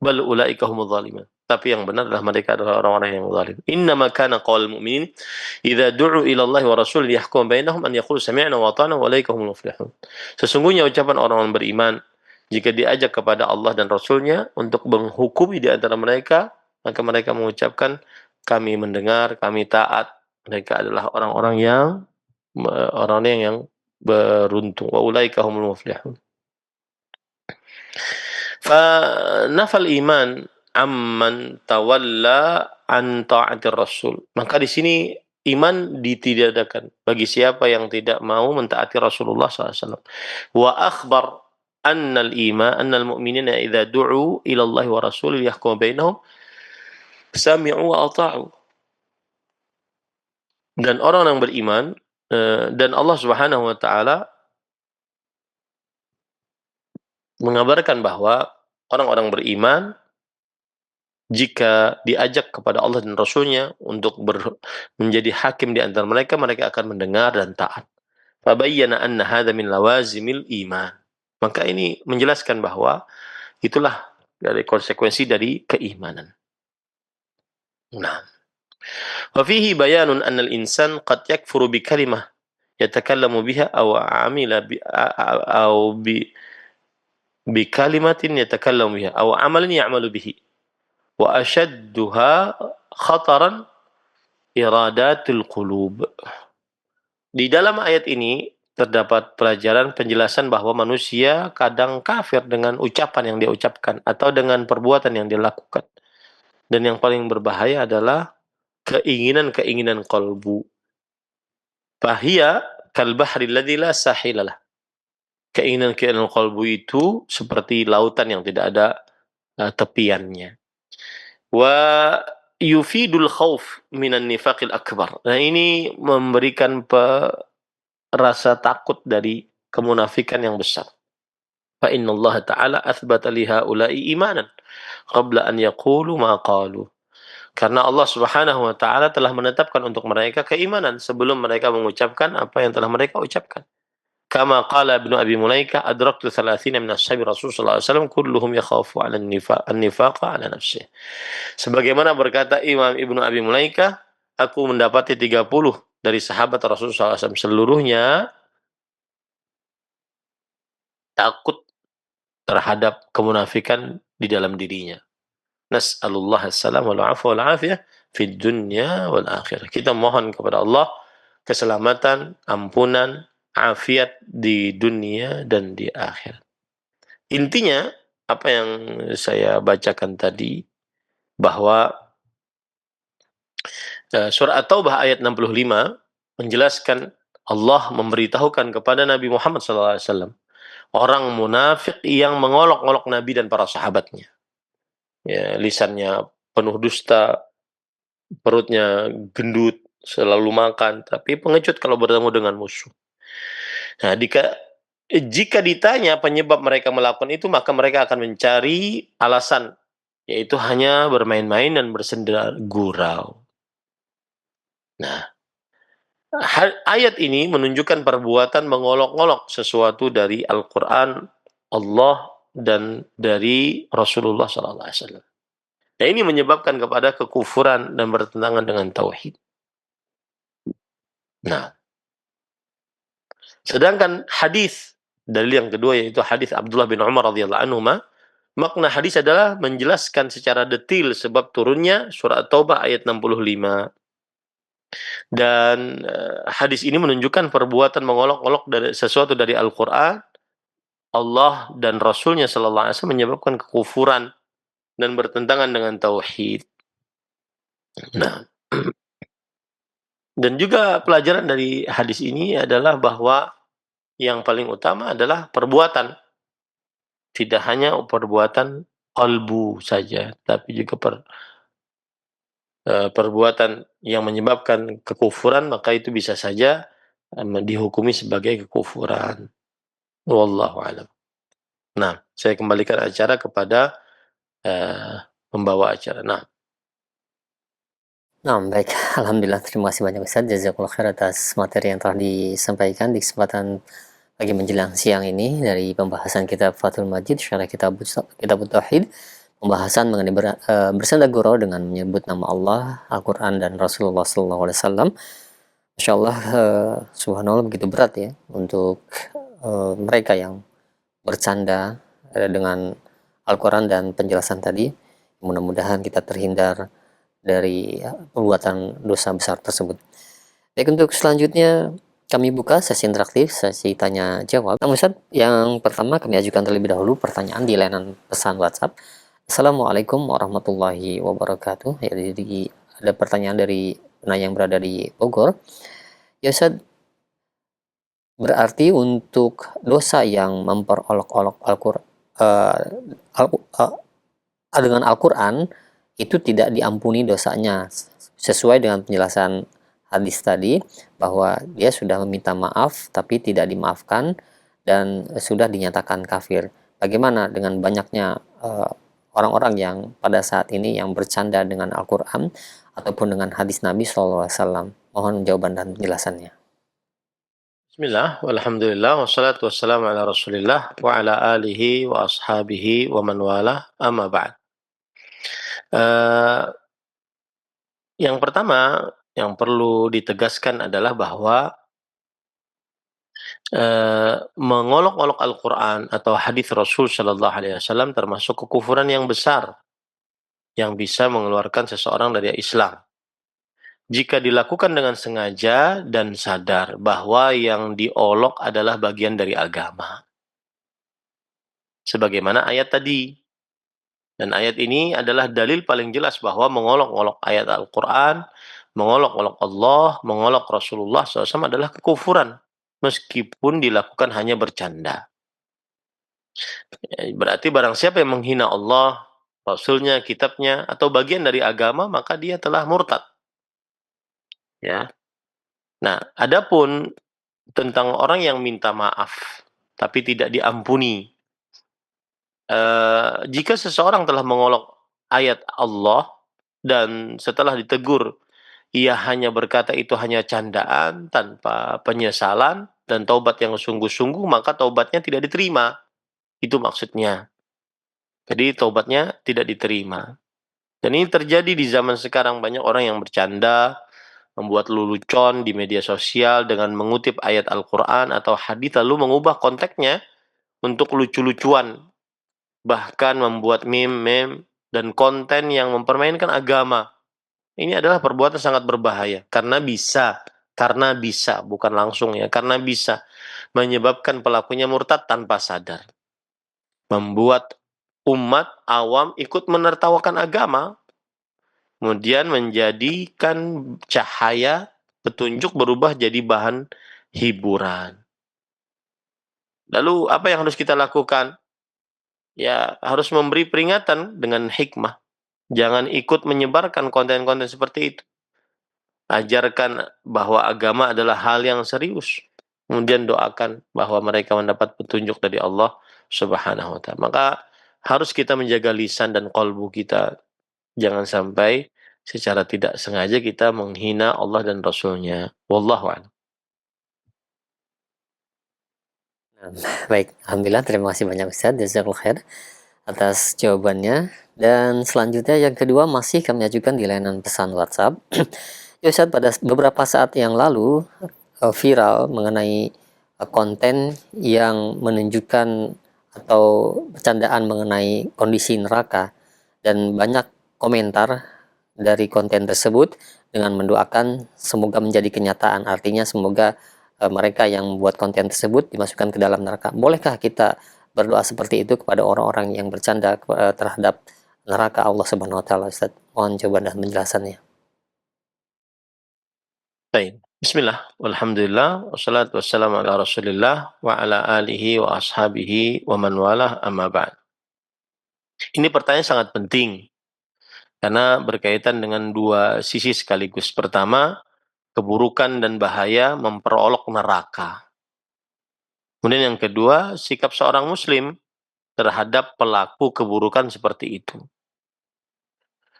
Bal ulaika humudz zalimun. Tapi yang benar adalah mereka adalah orang-orang yang zalim. Innama kana qaulul mu'minin idza du'u ila Allah wa rasul liyahkum bainahum an yaqulu sami'na wa ata'na wa ulaika humul muflihun. Sesungguhnya ucapan orang-orang beriman jika diajak kepada Allah dan Rasulnya untuk menghukumi di antara mereka, maka mereka mengucapkan kami mendengar, kami taat. Mereka adalah orang-orang yang beruntung. Wa ulaika humul muflihun. Fa nafal iman amman tawalla an ta'atir rasul. Maka di sini iman ditiadakan bagi siapa yang tidak mau mentaati Rasulullah SAW. Wa akhbar annal mu'minina idza du'u ila Allah wa rasulih yahkum bainahum sami'u wa ata'u. Dan orang yang beriman dan Allah Subhanahu wa taala mengabarkan bahwa orang-orang beriman jika diajak kepada Allah dan Rasulnya untuk menjadi hakim di antara mereka, mereka akan mendengar dan taat. Fabayyana anna hadza min lawazimil iman. Maka ini menjelaskan bahwa itulah dari konsekuensi dari keimanan. Nah, wa fihi bayanun anna al-insan qad yakfuru bi kalimah yatakallamu biha aw amila bi kalimatin yatakallamu biha aw amalin ya'malu bihi. Wa ashadduha khataran iradatul qulub. Di dalam ayat ini terdapat pelajaran penjelasan bahwa manusia kadang kafir dengan ucapan yang dia ucapkan atau dengan perbuatan yang dia lakukan. Dan yang paling berbahaya adalah keinginan-keinginan qalbu. Fahiya kal bahri alladzi la sahilalah. Keinginan-keinginan qalbu itu seperti lautan yang tidak ada tepiannya. Wa yufidul khauf minan nifaqil akbar. Nah, ini memberikan rasa takut dari kemunafikan yang besar. Fa innallaha ta'ala athbata li haula'i imanan qabla an yaqulu ma qalu. Karena Allah Subhanahu wa taala telah menetapkan untuk mereka keimanan sebelum mereka mengucapkan apa yang telah mereka ucapkan. Kama qala Ibnu Abi Mulaikah adraktu 30 min ashabi Rasul sallallahu alaihi wasallam kulluhum yakhafu 'ala an-nifaqa 'ala nafsihi. Sebagaimana berkata Imam Ibnu Abi Mulaikah, aku mendapati 30 dari sahabat Rasulullah SAW seluruhnya takut terhadap kemunafikan di dalam dirinya. Nas'alullah as-salam wal 'afwa wal 'afiyah fid dunya wal akhirah. Kita mohon kepada Allah keselamatan, ampunan, afiat di dunia dan di akhirat. Intinya apa yang saya bacakan tadi, bahwa surah At-Taubah ayat 65 menjelaskan, Allah memberitahukan kepada Nabi Muhammad SAW orang munafik yang mengolok-olok Nabi dan para sahabatnya. Ya, lisannya penuh dusta, perutnya gendut, selalu makan, tapi pengecut kalau bertemu dengan musuh. Nah, jika ditanya penyebab mereka melakukan itu, maka mereka akan mencari alasan, yaitu hanya bermain-main dan bersenda gurau. Nah, ayat ini menunjukkan perbuatan mengolok-olok sesuatu dari Al-Quran, Allah, dan dari Rasulullah SAW. Nah, ini menyebabkan kepada kekufuran dan bertentangan dengan tauhid. Nah, sedangkan hadis dalil yang kedua yaitu hadis Abdullah bin Umar radhiyallahu anhu, makna hadis adalah menjelaskan secara detail sebab turunnya surat Taubah ayat 65. Dan hadis ini menunjukkan perbuatan mengolok-olok dari sesuatu dari Al-Qur'an, Allah dan Rasulnya sallallahu alaihi wasallam menyebabkan kekufuran dan bertentangan dengan tauhid. Nah, dan juga pelajaran dari hadis ini adalah bahwa yang paling utama adalah perbuatan. Tidak hanya perbuatan qalbu saja, tapi juga perbuatan yang menyebabkan kekufuran, maka itu bisa saja dihukumi sebagai kekufuran. Wallahu a'lam. Nah, saya kembalikan acara kepada pembawa acara. Nah, Nah, baik. Alhamdulillah, terima kasih banyak Ustaz. Jazakallah khair atas materi yang telah disampaikan di kesempatan pagi menjelang siang ini dari pembahasan kitab Fathul Majid, syarah kitab Tauhid, pembahasan mengenai bersenda gurau dengan menyebut nama Allah, Al-Quran, dan Rasulullah SAW. Masya Allah, subhanallah begitu berat ya untuk mereka yang bercanda dengan Al-Quran dan penjelasan tadi. Mudah-mudahan kita terhindar dari perbuatan dosa besar tersebut. Baik, untuk selanjutnya kami buka sesi interaktif, sesi tanya jawab. Nah, Ustaz, yang pertama kami ajukan terlebih dahulu pertanyaan di layanan pesan WhatsApp. Assalamualaikum warahmatullahi wabarakatuh. Jadi ada pertanyaan dari penanya yang berada di Bogor. Ya Ustaz, berarti untuk dosa yang memperolok-olok dengan Al-Quran itu tidak diampuni dosanya, sesuai dengan penjelasan hadis tadi bahwa dia sudah meminta maaf tapi tidak dimaafkan dan sudah dinyatakan kafir. Bagaimana dengan banyaknya orang-orang yang pada saat ini yang bercanda dengan Al-Quran ataupun dengan hadis Nabi SAW? Mohon jawaban dan penjelasannya. bismillah, walhamdulillah, wassalatu wassalamu ala rasulillah, wa ala alihi wa ashabihi wa man wala, amma ba'd. Yang pertama yang perlu ditegaskan adalah bahwa mengolok-olok Al-Quran atau hadis Rasul Shallallahu Alaihi Wasallam termasuk kekufuran yang besar yang bisa mengeluarkan seseorang dari Islam. Jika dilakukan dengan sengaja dan sadar bahwa yang diolok adalah bagian dari agama. Sebagaimana ayat tadi. Dan ayat ini adalah dalil paling jelas bahwa mengolok-olok ayat Al-Quran, mengolok-olok Allah, mengolok Rasulullah SAW adalah kekufuran. Meskipun dilakukan hanya bercanda. Berarti barang siapa yang menghina Allah, Rasulnya, kitabnya, atau bagian dari agama, maka dia telah murtad. Ya. Nah, adapun tentang orang yang minta maaf, tapi tidak diampuni. Jika seseorang telah mengolok ayat Allah, dan setelah ditegur, ia hanya berkata itu hanya candaan, tanpa penyesalan, dan taubat yang sungguh-sungguh, maka taubatnya tidak diterima. Itu maksudnya. Jadi taubatnya tidak diterima. Dan ini terjadi di zaman sekarang. Banyak orang yang bercanda, membuat lelucon di media sosial dengan mengutip ayat Al-Quran atau hadis lalu mengubah konteksnya untuk lucu-lucuan. Bahkan membuat meme-meme dan konten yang mempermainkan agama. Ini adalah perbuatan sangat berbahaya. Karena bisa, bukan langsung ya, karena bisa menyebabkan pelakunya murtad tanpa sadar. Membuat umat awam ikut menertawakan agama, kemudian menjadikan cahaya petunjuk berubah jadi bahan hiburan. Lalu apa yang harus kita lakukan? Ya, harus memberi peringatan dengan hikmah. Jangan ikut menyebarkan konten-konten seperti itu. Ajarkan bahwa agama adalah hal yang serius. Kemudian doakan bahwa mereka mendapat petunjuk dari Allah Subhanahu wa taala. Maka harus kita menjaga lisan dan kalbu kita. Jangan sampai secara tidak sengaja kita menghina Allah dan Rasulnya. Wallahu a'lam. Nah, baik, alhamdulillah terima kasih banyak Ustaz, jazakallahu khair atas jawabannya. Dan selanjutnya yang kedua masih kami ajukan di layanan pesan WhatsApp. Ya Ustaz, pada beberapa saat yang lalu viral mengenai konten yang menunjukkan atau bercandaan mengenai kondisi neraka, dan banyak komentar dari konten tersebut dengan mendoakan semoga menjadi kenyataan. Artinya semoga mereka yang membuat konten tersebut dimasukkan ke dalam neraka. Bolehkah kita berdoa seperti itu kepada orang-orang yang bercanda terhadap neraka Allah Subhanahu wa taala, Ustaz? Mohon coba dan penjelasannya. Baik. Bismillah, walhamdulillah, wassalatu wassalamu ala rasulillah, wa ala alihi wa ashabihi wa man walah, amma ba'd. Ini pertanyaan sangat penting, karena berkaitan dengan dua sisi sekaligus. Pertama, keburukan dan bahaya memperolok neraka. Kemudian yang kedua, sikap seorang muslim terhadap pelaku keburukan seperti itu.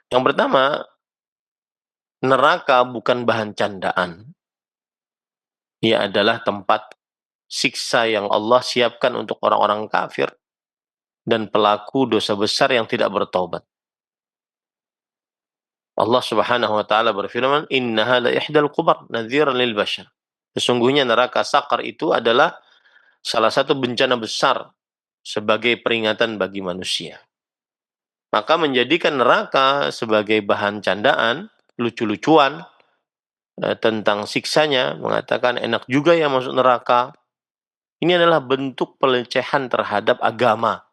Yang pertama, neraka bukan bahan candaan. Ia adalah tempat siksa yang Allah siapkan untuk orang-orang kafir dan pelaku dosa besar yang tidak bertobat. Allah Subhanahu wa taala berfirman, "Innaha la ihdal qubar nadhiran lil bashar." Sesungguhnya neraka sakar itu adalah salah satu bencana besar sebagai peringatan bagi manusia. Maka menjadikan neraka sebagai bahan candaan, lucu-lucuan tentang siksanya, mengatakan enak juga ya masuk neraka. Ini adalah bentuk pelecehan terhadap agama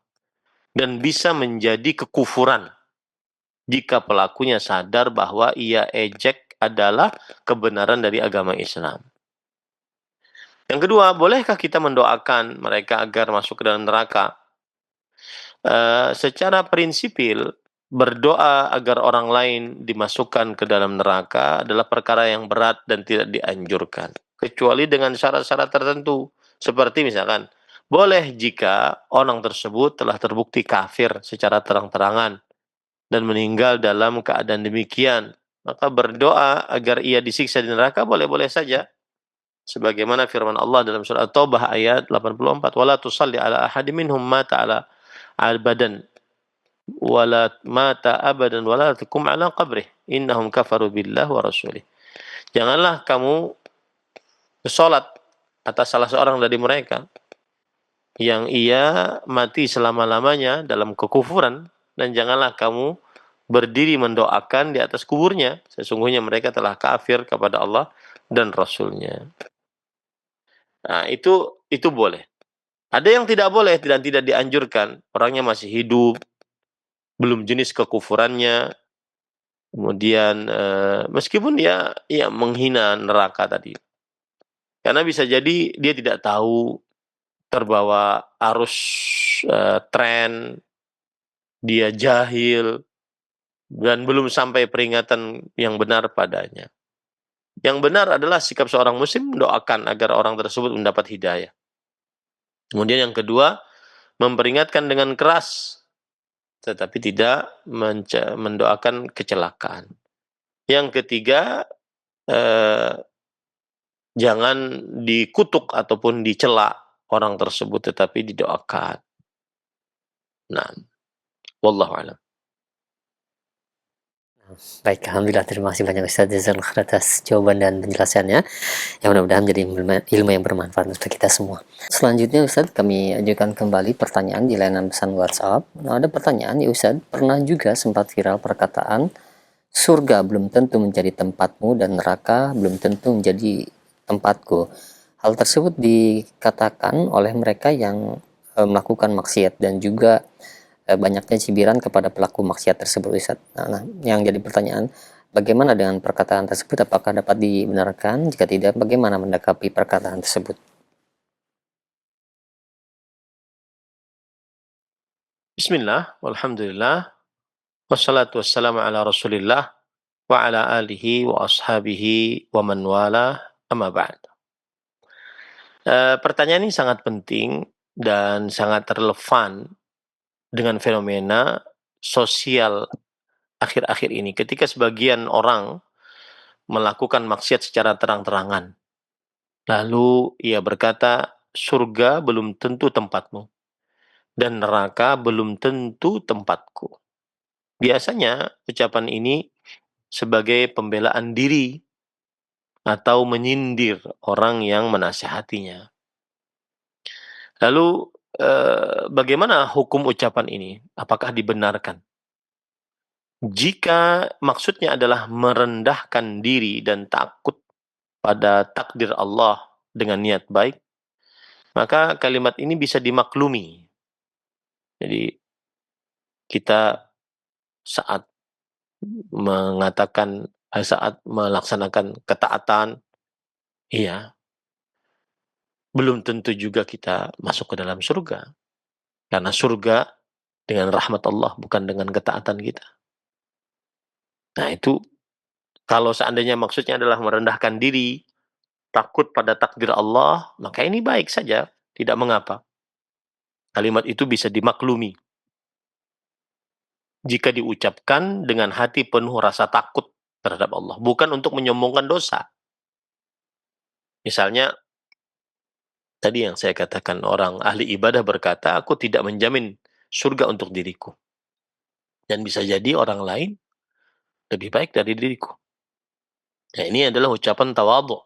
dan bisa menjadi kekufuran jika pelakunya sadar bahwa ia ejek adalah kebenaran dari agama Islam. Yang kedua, bolehkah kita mendoakan mereka agar masuk ke dalam neraka? Secara prinsipil, berdoa agar orang lain dimasukkan ke dalam neraka adalah perkara yang berat dan tidak dianjurkan, kecuali dengan syarat-syarat tertentu. Seperti misalkan, boleh jika orang tersebut telah terbukti kafir secara terang-terangan dan meninggal dalam keadaan demikian. Maka berdoa agar ia disiksa di neraka boleh-boleh saja. Sebagaimana firman Allah dalam surah At-Taubah ayat 84, "Wala tusalli ala ahadin minhum mata ala al-badan wala mata abadan wala takum ala qabrih innahum kafaru billah wa rasulih." Janganlah kamu salat atas salah seorang dari mereka yang ia mati selama-lamanya dalam kekufuran, dan janganlah kamu berdiri mendoakan di atas kuburnya, sesungguhnya mereka telah kafir kepada Allah dan Rasulnya. Nah, itu boleh. Ada yang tidak boleh dan tidak dianjurkan. Orangnya masih hidup, belum jenis kekufurannya, kemudian meskipun dia ya menghina neraka tadi. Karena bisa jadi dia tidak tahu, terbawa arus tren, dia jahil, dan belum sampai peringatan yang benar padanya. Yang benar adalah sikap seorang muslim mendoakan agar orang tersebut mendapat hidayah. Kemudian yang kedua, memperingatkan dengan keras, tetapi tidak mendoakan kecelakaan. Yang ketiga, jangan dikutuk ataupun dicela orang tersebut, tetapi didoakan. Nah, wallahu a'lam. Baik, alhamdulillah terima kasih banyak Ustaz, jazakallahu khair atas jawaban dan penjelasannya. Yang mudah-mudahan menjadi ilmu yang bermanfaat untuk kita semua. Selanjutnya Ustaz, kami ajukan kembali pertanyaan di layanan pesan WhatsApp. Nah, ada pertanyaan ya Ustaz, pernah juga sempat viral perkataan surga belum tentu menjadi tempatmu dan neraka belum tentu menjadi tempatku. Hal tersebut dikatakan oleh mereka yang melakukan maksiat, dan juga banyaknya cibiran kepada pelaku maksiat tersebut Ustaz. Nah, yang jadi pertanyaan, bagaimana dengan perkataan tersebut? Apakah dapat dibenarkan? Jika tidak, bagaimana mendakapi perkataan tersebut? Bismillah, walhamdulillah, Wassalatu wassalamu ala Rasulillah wa ala alihi wa ashabihi wa man wala amma ba'd. Pertanyaan ini sangat penting dan sangat relevan dengan fenomena sosial akhir-akhir ini ketika sebagian orang melakukan maksiat secara terang-terangan. Lalu ia berkata, "Surga belum tentu tempatmu dan neraka belum tentu tempatku." Biasanya ucapan ini sebagai pembelaan diri atau menyindir orang yang menasihatinya. Lalu, bagaimana hukum ucapan ini? Apakah dibenarkan? Jika maksudnya adalah merendahkan diri dan takut pada takdir Allah dengan niat baik, maka kalimat ini bisa dimaklumi. Jadi kita saat saat melaksanakan ketaatan, iya, belum tentu juga kita masuk ke dalam surga. Karena surga dengan rahmat Allah, bukan dengan ketaatan kita. Nah itu, kalau seandainya maksudnya adalah merendahkan diri, takut pada takdir Allah, maka ini baik saja, tidak mengapa. Kalimat itu bisa dimaklumi jika diucapkan dengan hati penuh rasa takut terhadap Allah, bukan untuk menyombongkan dosa. Misalnya, tadi yang saya katakan, orang ahli ibadah berkata, "Aku tidak menjamin surga untuk diriku." Dan bisa jadi orang lain lebih baik dari diriku. Nah, ini adalah ucapan tawadhu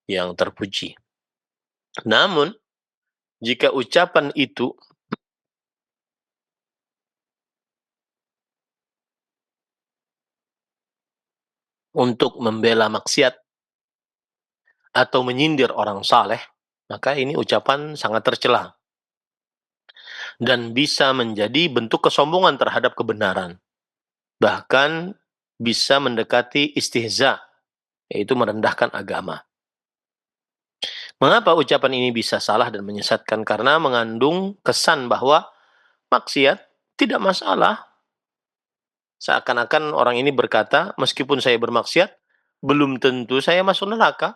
yang terpuji. Namun, jika ucapan itu untuk membela maksiat atau menyindir orang saleh, maka ini ucapan sangat tercela dan bisa menjadi bentuk kesombongan terhadap kebenaran. Bahkan bisa mendekati istihza, yaitu merendahkan agama. Mengapa ucapan ini bisa salah dan menyesatkan? Karena mengandung kesan bahwa maksiat tidak masalah. Seakan-akan orang ini berkata, meskipun saya bermaksiat, belum tentu saya masuk neraka.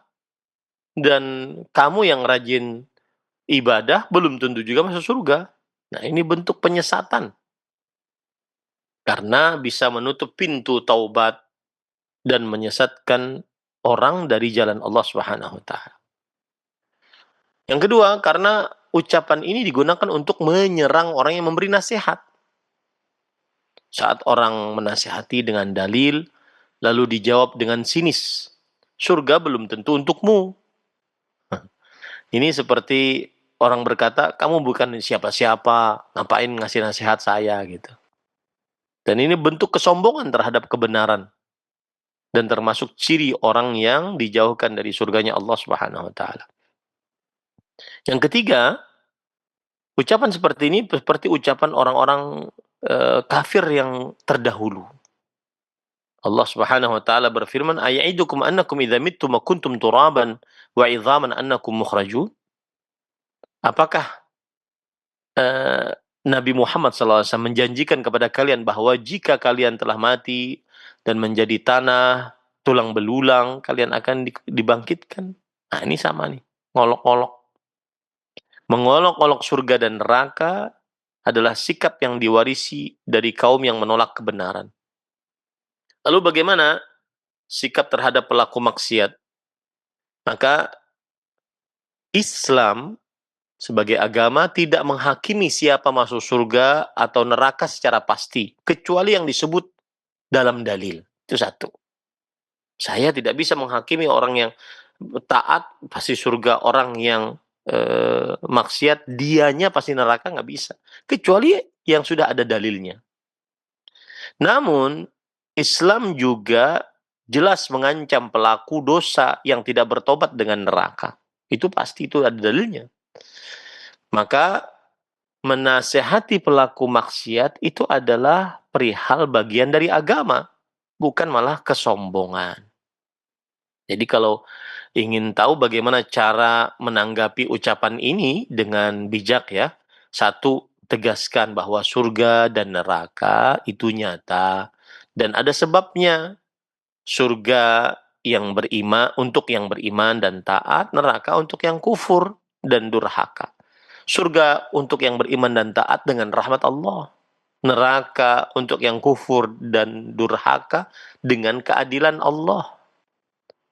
Dan kamu yang rajin ibadah, belum tentu juga masuk surga. Nah, ini bentuk penyesatan. Karena bisa menutup pintu taubat dan menyesatkan orang dari jalan Allah Subhanahu wa taala. Yang kedua, karena ucapan ini digunakan untuk menyerang orang yang memberi nasihat. Saat orang menasihati dengan dalil, lalu dijawab dengan sinis, "Surga belum tentu untukmu." Ini seperti orang berkata, "Kamu bukan siapa-siapa, ngapain ngasih nasihat saya," gitu. Dan ini bentuk kesombongan terhadap kebenaran dan termasuk ciri orang yang dijauhkan dari surganya Allah Subhanahu wa taala. Yang ketiga, ucapan seperti ini seperti ucapan orang-orang kafir yang terdahulu. Allah Subhanahu wa taala berfirman, "Aya'idukum annakum idza mittum wa kuntum turaban wa idzaman annakum mukhrajun?" Apakah Nabi Muhammad SAW menjanjikan kepada kalian bahwa jika kalian telah mati dan menjadi tanah, tulang belulang, kalian akan dibangkitkan? Nah, ini sama nih, ngolok-ngolok. Mengolok-olok surga dan neraka adalah sikap yang diwarisi dari kaum yang menolak kebenaran. Lalu bagaimana sikap terhadap pelaku maksiat? Maka Islam sebagai agama tidak menghakimi siapa masuk surga atau neraka secara pasti, kecuali yang disebut dalam dalil. Itu satu. Saya tidak bisa menghakimi orang yang taat pasti surga, orang yang maksiat dianya pasti neraka, nggak bisa. Kecuali yang sudah ada dalilnya. Namun, Islam juga jelas mengancam pelaku dosa yang tidak bertobat dengan neraka. Itu pasti, itu ada dalilnya. Maka menasehati pelaku maksiat itu adalah perihal bagian dari agama, bukan malah kesombongan. Jadi kalau ingin tahu bagaimana cara menanggapi ucapan ini dengan bijak ya, satu, tegaskan bahwa surga dan neraka itu nyata dan ada sebabnya. Surga yang beriman untuk yang beriman dan taat, neraka untuk yang kufur dan durhaka. Surga untuk yang beriman dan taat dengan rahmat Allah. Neraka untuk yang kufur dan durhaka dengan keadilan Allah.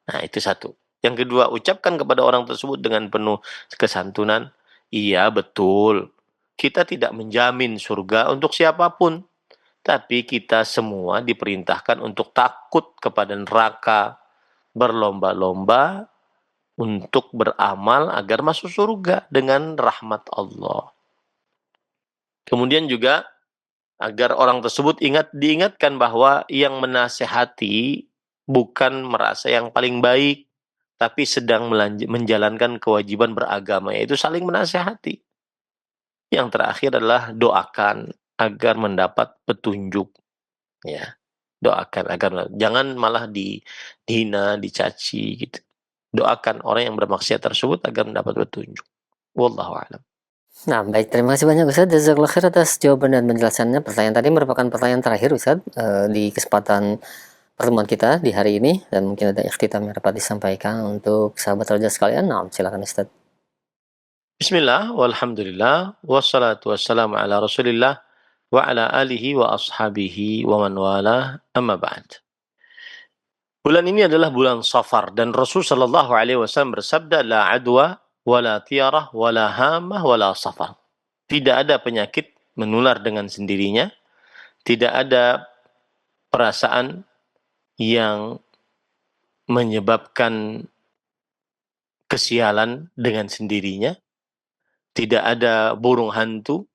Nah, itu satu. Yang kedua, ucapkan kepada orang tersebut dengan penuh kesantunan, iya betul, kita tidak menjamin surga untuk siapapun, tapi kita semua diperintahkan untuk takut kepada neraka, berlomba-lomba untuk beramal agar masuk surga dengan rahmat Allah. Kemudian juga agar orang tersebut diingatkan bahwa yang menasehati bukan merasa yang paling baik, tapi sedang menjalankan kewajiban beragama, yaitu saling menasehati. Yang terakhir adalah doakan agar mendapat petunjuk. Ya, doakan agar jangan malah dihina, dicaci gitu. Doakan orang yang bermaksiat tersebut agar mendapat petunjuk. Wallahu a'lam. Nah, baik, terima kasih banyak Ustadz. Jazakallah khair atas jawaban dan penjelasannya. Pertanyaan tadi merupakan pertanyaan terakhir Ustadz di kesempatan pertemuan kita di hari ini, dan mungkin ada ikhtitam yang dapat disampaikan untuk sahabat raja sekalian. Nah, silakan Ustadz. Bismillah, walhamdulillah, wassalatu wassalamu ala rasulillah, wa ala alihi wa ashabihi wa man wala, amma ba'd. Bulan ini adalah bulan Safar dan Rasul sallallahu alaihi wasallam bersabda, la adwa wala tiarah wala hamah wala safar. Tidak ada penyakit menular dengan sendirinya, tidak ada perasaan yang menyebabkan kesialan dengan sendirinya, tidak ada burung hantu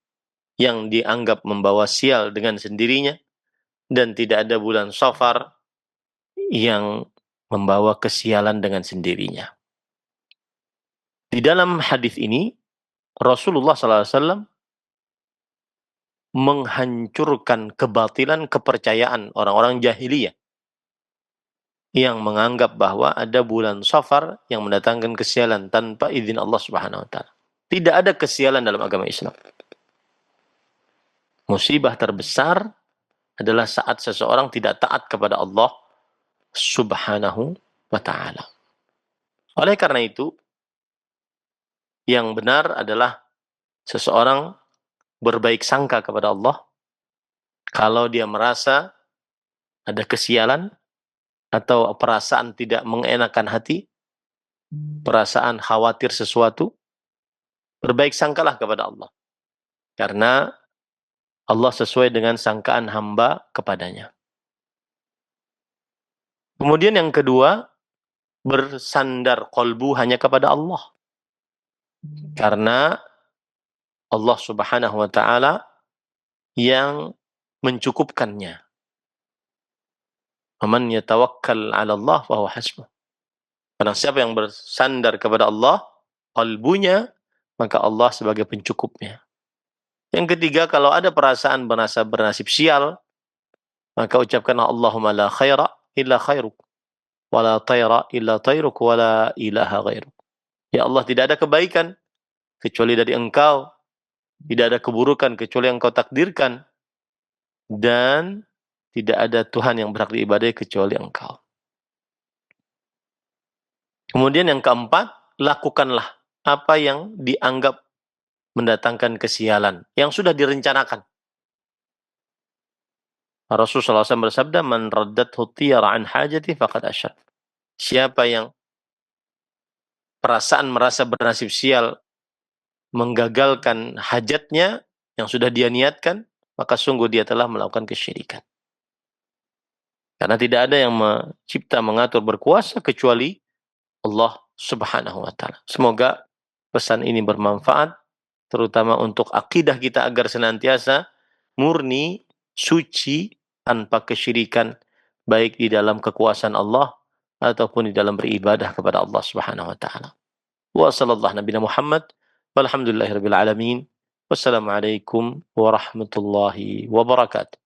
yang dianggap membawa sial dengan sendirinya, dan tidak ada bulan Safar yang membawa kesialan dengan sendirinya. Di dalam hadis ini, Rasulullah SAW menghancurkan kebatilan kepercayaan orang-orang jahiliyah yang menganggap bahwa ada bulan Safar yang mendatangkan kesialan tanpa izin Allah Subhanahu wa taala. Tidak ada kesialan dalam agama Islam. Musibah terbesar adalah saat seseorang tidak taat kepada Allah Subhanahu wa taala. Oleh karena itu, yang benar adalah seseorang berbaik sangka kepada Allah kalau dia merasa ada kesialan atau perasaan tidak mengenakan hati, perasaan khawatir sesuatu, berbaik sangkalah kepada Allah. Karena Allah sesuai dengan sangkaan hamba kepadanya. Kemudian yang kedua, bersandar qalbu hanya kepada Allah. Karena Allah Subhanahu wa taala yang mencukupkannya. Man yatawakkal 'ala Allah fa huwa hasbuh. Karena siapa yang bersandar kepada Allah, qalbunya, maka Allah sebagai pencukupnya. Yang ketiga, kalau ada perasaan merasa bernasib sial, maka ucapkanlah Allahumma la khaira illa khairuk, wa la tayra illa tayruk, wa la ilaha ghairuk. Ya Allah, tidak ada kebaikan kecuali dari Engkau, tidak ada keburukan kecuali yang Engkau takdirkan, dan tidak ada Tuhan yang berhak diibadahi kecuali Engkau. Kemudian yang keempat, lakukanlah apa yang dianggap mendatangkan kesialan yang sudah direncanakan. Rasulullah SAW bersabda, man raddathu tiyara an hajati faqad asyrak. Siapa yang perasaan merasa bernasib sial menggagalkan hajatnya yang sudah dia niatkan, maka sungguh dia telah melakukan kesyirikan. Karena tidak ada yang mencipta, mengatur, berkuasa kecuali Allah Subhanahu wa taala. Semoga pesan ini bermanfaat, terutama untuk akidah kita agar senantiasa murni, suci, tanpa kesyirikan, baik di dalam kekuasaan Allah ataupun di dalam beribadah kepada Allah Subhanahu wa taala. Wa sallallahu nabiyana Muhammad walhamdulillahirabbil alamin. Wassalamualaikum warahmatullahi wabarakatuh.